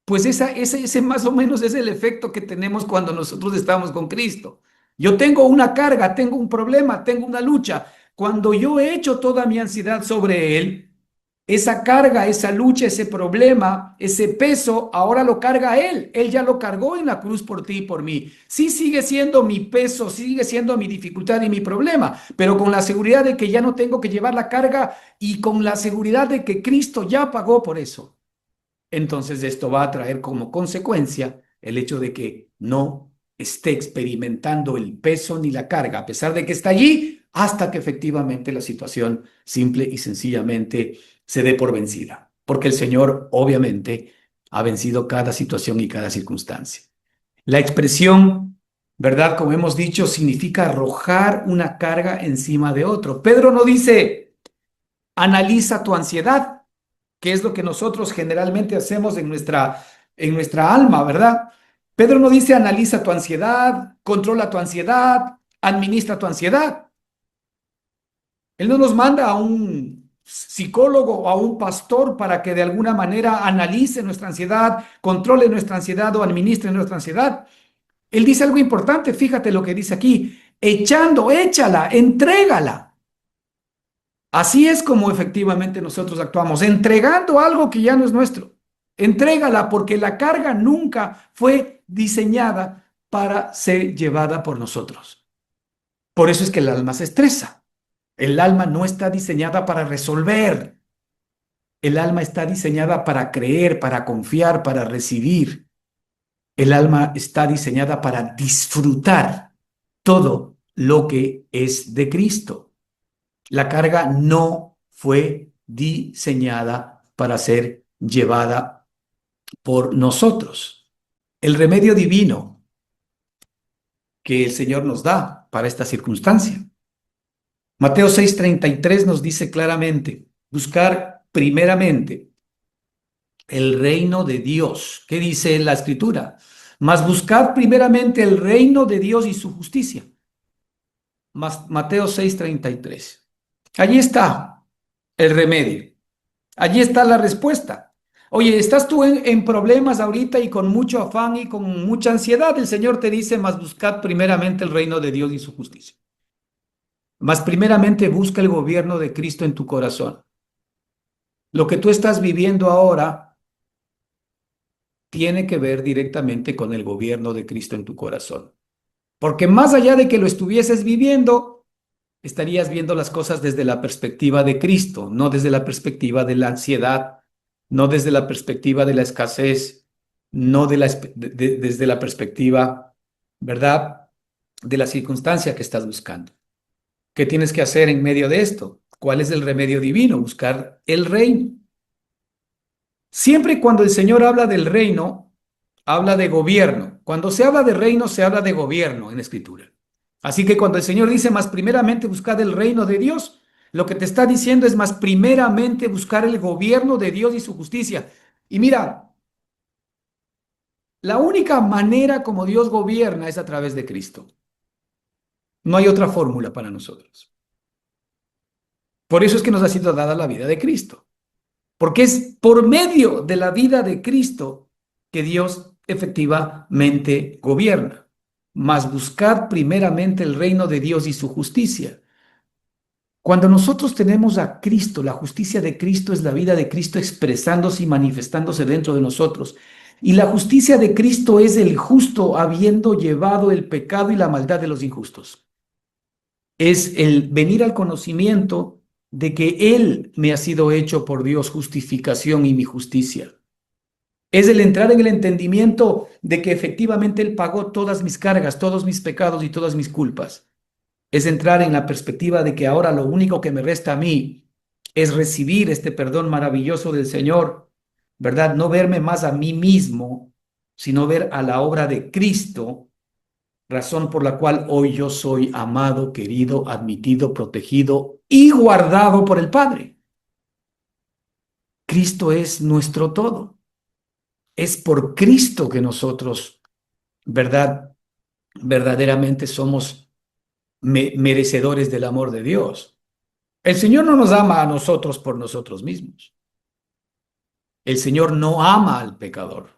Pues ese más o menos es el efecto que tenemos cuando nosotros estamos con Cristo. Yo tengo una carga, tengo un problema, tengo una lucha. Cuando yo he hecho toda mi ansiedad sobre Él, esa carga, esa lucha, ese problema, ese peso, ahora lo carga Él. Él ya lo cargó en la cruz por ti y por mí. Sí sigue siendo mi peso, sigue siendo mi dificultad y mi problema, pero con la seguridad de que ya no tengo que llevar la carga y con la seguridad de que Cristo ya pagó por eso. Entonces esto va a traer como consecuencia el hecho de que no esté experimentando el peso ni la carga, a pesar de que está allí, hasta que efectivamente la situación simple y sencillamente se dé por vencida. Porque el Señor obviamente ha vencido cada situación y cada circunstancia. La expresión, ¿verdad? Como hemos dicho, significa arrojar una carga encima de otro. Pedro no dice, analiza tu ansiedad, que es lo que nosotros generalmente hacemos en nuestra alma, ¿verdad? Pedro no dice, analiza tu ansiedad, controla tu ansiedad, administra tu ansiedad. Él no nos manda a un psicólogo o a un pastor para que de alguna manera analice nuestra ansiedad, controle nuestra ansiedad o administre nuestra ansiedad. Él dice algo importante, fíjate lo que dice aquí, echando, échala, entrégala. Así es como efectivamente nosotros actuamos, entregando algo que ya no es nuestro. Entrégala porque la carga nunca fue diseñada para ser llevada por nosotros. Por eso es que el alma se estresa. El alma no está diseñada para resolver. El alma está diseñada para creer, para confiar, para recibir. El alma está diseñada para disfrutar todo lo que es de Cristo. La carga no fue diseñada para ser llevada por nosotros. El remedio divino que el Señor nos da para esta circunstancia. Mateo 6:33 nos dice claramente, buscar primeramente el reino de Dios. ¿Qué dice la Escritura? Mas buscad primeramente el reino de Dios y su justicia. Mateo 6:33. Allí está el remedio. Allí está la respuesta. Oye, estás tú en problemas ahorita y con mucho afán y con mucha ansiedad. El Señor te dice, mas buscad primeramente el reino de Dios y su justicia. Mas primeramente busca el gobierno de Cristo en tu corazón. Lo que tú estás viviendo ahora tiene que ver directamente con el gobierno de Cristo en tu corazón. Porque más allá de que lo estuvieses viviendo, estarías viendo las cosas desde la perspectiva de Cristo, no desde la perspectiva de la ansiedad, no desde la perspectiva de la escasez, no desde la perspectiva, ¿verdad?, de la circunstancia que estás buscando. ¿Qué tienes que hacer en medio de esto? ¿Cuál es el remedio divino? Buscar el reino. Siempre cuando el Señor habla del reino, habla de gobierno. Cuando se habla de reino, se habla de gobierno en Escritura. Así que cuando el Señor dice, más primeramente buscad el reino de Dios, lo que te está diciendo es más primeramente buscar el gobierno de Dios y su justicia. Y mira, la única manera como Dios gobierna es a través de Cristo. No hay otra fórmula para nosotros. Por eso es que nos ha sido dada la vida de Cristo. Porque es por medio de la vida de Cristo que Dios efectivamente gobierna. Mas buscad primeramente el reino de Dios y su justicia. Cuando nosotros tenemos a Cristo, la justicia de Cristo es la vida de Cristo expresándose y manifestándose dentro de nosotros. Y la justicia de Cristo es el justo habiendo llevado el pecado y la maldad de los injustos. Es el venir al conocimiento de que Él me ha sido hecho por Dios justificación y mi justicia. Es el entrar en el entendimiento de que efectivamente Él pagó todas mis cargas, todos mis pecados y todas mis culpas. Es entrar en la perspectiva de que ahora lo único que me resta a mí es recibir este perdón maravilloso del Señor, ¿verdad? No verme más a mí mismo, sino ver a la obra de Cristo, razón por la cual hoy yo soy amado, querido, admitido, protegido y guardado por el Padre. Cristo es nuestro todo. Es por Cristo que nosotros, ¿verdad? Verdaderamente somos merecedores del amor de Dios. El Señor no nos ama a nosotros por nosotros mismos. El Señor no ama al pecador.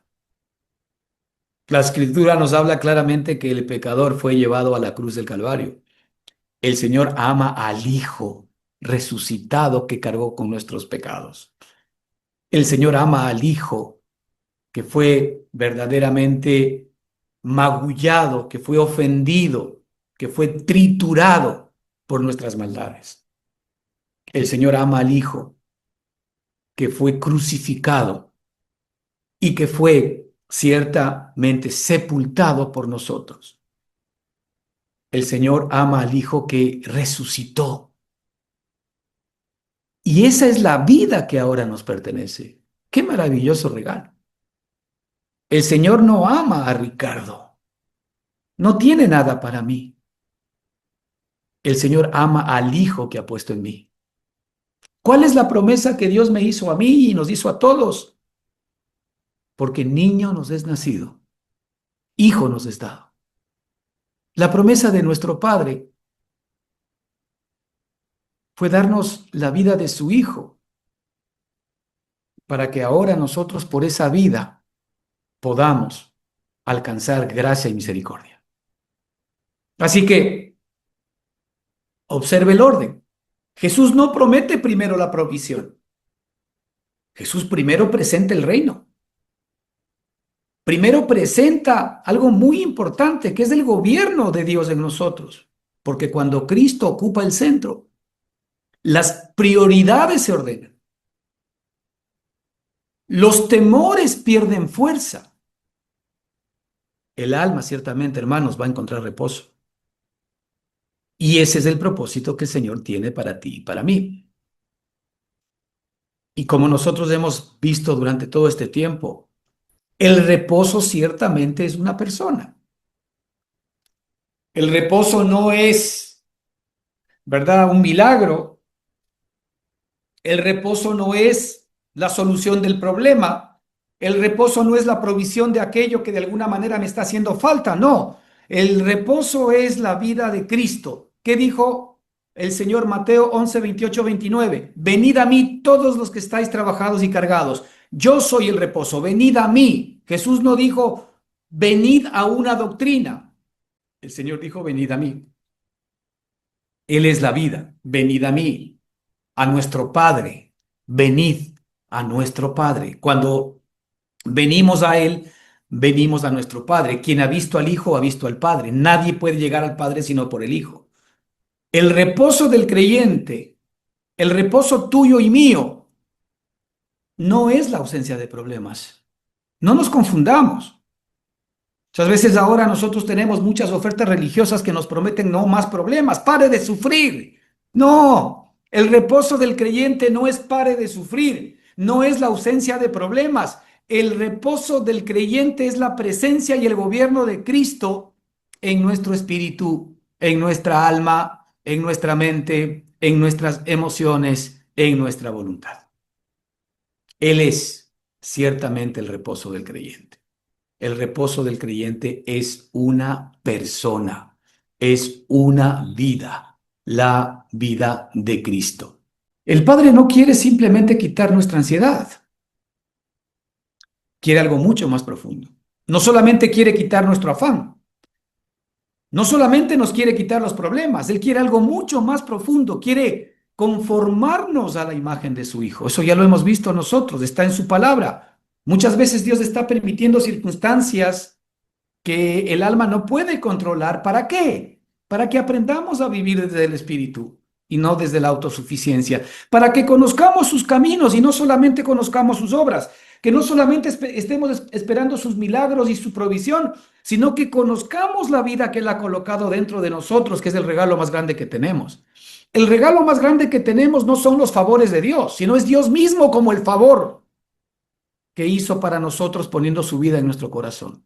La Escritura nos habla claramente que el pecador fue llevado a la cruz del Calvario. El Señor ama al Hijo resucitado que cargó con nuestros pecados. El Señor ama al Hijo que fue verdaderamente magullado, que fue ofendido, que fue triturado por nuestras maldades. El Señor ama al Hijo que fue crucificado y que fue ciertamente sepultado por nosotros. El Señor ama al Hijo que resucitó. Y esa es la vida que ahora nos pertenece. Qué maravilloso regalo. El Señor no ama a Ricardo. No tiene nada para mí. El Señor ama al Hijo que ha puesto en mí. ¿Cuál es la promesa que Dios me hizo a mí y nos hizo a todos? Porque niño nos es nacido, hijo nos es dado. La promesa de nuestro Padre fue darnos la vida de su Hijo, para que ahora nosotros por esa vida podamos alcanzar gracia y misericordia. Así que observe el orden. Jesús no promete primero la provisión. Jesús primero presenta el reino. Primero presenta algo muy importante, que es el gobierno de Dios en nosotros. Porque cuando Cristo ocupa el centro, las prioridades se ordenan. Los temores pierden fuerza. El alma, ciertamente, hermanos, va a encontrar reposo. Y ese es el propósito que el Señor tiene para ti y para mí. Y como nosotros hemos visto durante todo este tiempo, el reposo ciertamente es una persona. El reposo no es, ¿verdad?, un milagro. El reposo no es la solución del problema. El reposo no es la provisión de aquello que de alguna manera me está haciendo falta. No, el reposo es la vida de Cristo. ¿Qué dijo el Señor? Mateo 11, 28, 29. Venid a mí todos los que estáis trabajados y cargados. Yo soy el reposo. Venid a mí. Jesús no dijo, venid a una doctrina. El Señor dijo, venid a mí. Él es la vida. Venid a mí, a nuestro Padre. Venid a nuestro Padre. Cuando venimos a Él, venimos a nuestro Padre. Quien ha visto al Hijo ha visto al Padre. Nadie puede llegar al Padre sino por el Hijo. El reposo del creyente, el reposo tuyo y mío, no es la ausencia de problemas. No nos confundamos. Muchas veces ahora nosotros tenemos muchas ofertas religiosas que nos prometen no más problemas, pare de sufrir. No, el reposo del creyente no es pare de sufrir, no es la ausencia de problemas. El reposo del creyente es la presencia y el gobierno de Cristo en nuestro espíritu, en nuestra alma, en nuestra mente, en nuestras emociones, en nuestra voluntad. Él es ciertamente el reposo del creyente. El reposo del creyente es una persona, es una vida, la vida de Cristo. El Padre no quiere simplemente quitar nuestra ansiedad, quiere algo mucho más profundo. No solamente quiere quitar nuestro afán, no solamente nos quiere quitar los problemas, Él quiere algo mucho más profundo, quiere conformarnos a la imagen de su Hijo. Eso ya lo hemos visto nosotros, está en su palabra. Muchas veces Dios está permitiendo circunstancias que el alma no puede controlar. ¿Para qué? Para que aprendamos a vivir desde el Espíritu y no desde la autosuficiencia. Para que conozcamos sus caminos y no solamente conozcamos sus obras. Que no solamente estemos esperando sus milagros y su provisión, sino que conozcamos la vida que Él ha colocado dentro de nosotros, que es el regalo más grande que tenemos. El regalo más grande que tenemos no son los favores de Dios, sino es Dios mismo como el favor que hizo para nosotros poniendo su vida en nuestro corazón.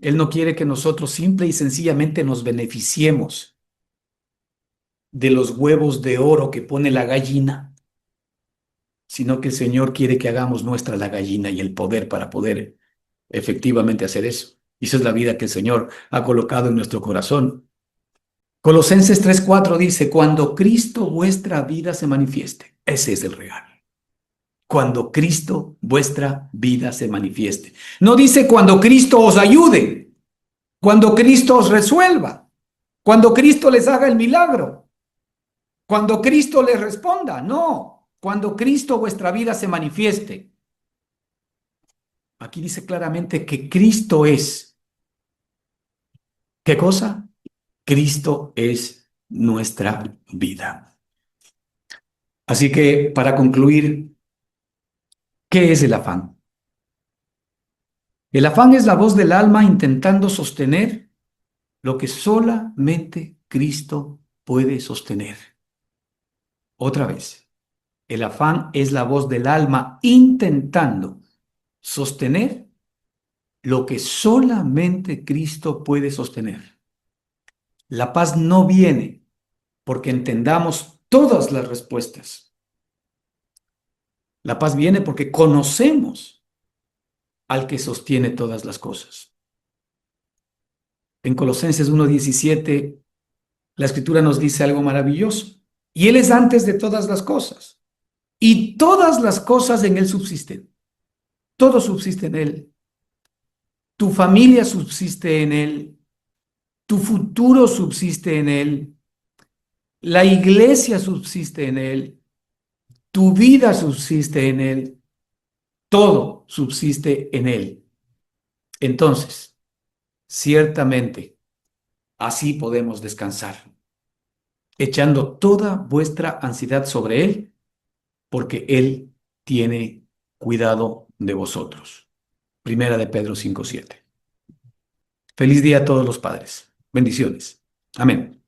Él no quiere que nosotros simple y sencillamente nos beneficiemos de los huevos de oro que pone la gallina, sino que el Señor quiere que hagamos nuestra la gallina y el poder para poder efectivamente hacer eso. Y esa es la vida que el Señor ha colocado en nuestro corazón. Colosenses 3:4 dice, cuando Cristo vuestra vida se manifieste. Ese es el regalo. Cuando Cristo vuestra vida se manifieste. No dice cuando Cristo os ayude, cuando Cristo os resuelva, cuando Cristo les haga el milagro, cuando Cristo les responda. No, cuando Cristo vuestra vida se manifieste. Aquí dice claramente que Cristo es. ¿Qué cosa? Cristo es nuestra vida. Así que para concluir, ¿qué es el afán? El afán es la voz del alma intentando sostener lo que solamente Cristo puede sostener. Otra vez, el afán es la voz del alma intentando sostener lo que solamente Cristo puede sostener. La paz no viene porque entendamos todas las respuestas. La paz viene porque conocemos al que sostiene todas las cosas. En Colosenses 1:17, la Escritura nos dice algo maravilloso. Y Él es antes de todas las cosas. Y todas las cosas en Él subsisten. Todo subsiste en Él. Tu familia subsiste en Él. Tu futuro subsiste en Él. La iglesia subsiste en Él. Tu vida subsiste en Él. Todo subsiste en Él. Entonces, ciertamente, así podemos descansar, echando toda vuestra ansiedad sobre Él, porque Él tiene cuidado de vosotros. Primera de Pedro 5:7. Feliz día a todos los padres. Bendiciones. Amén.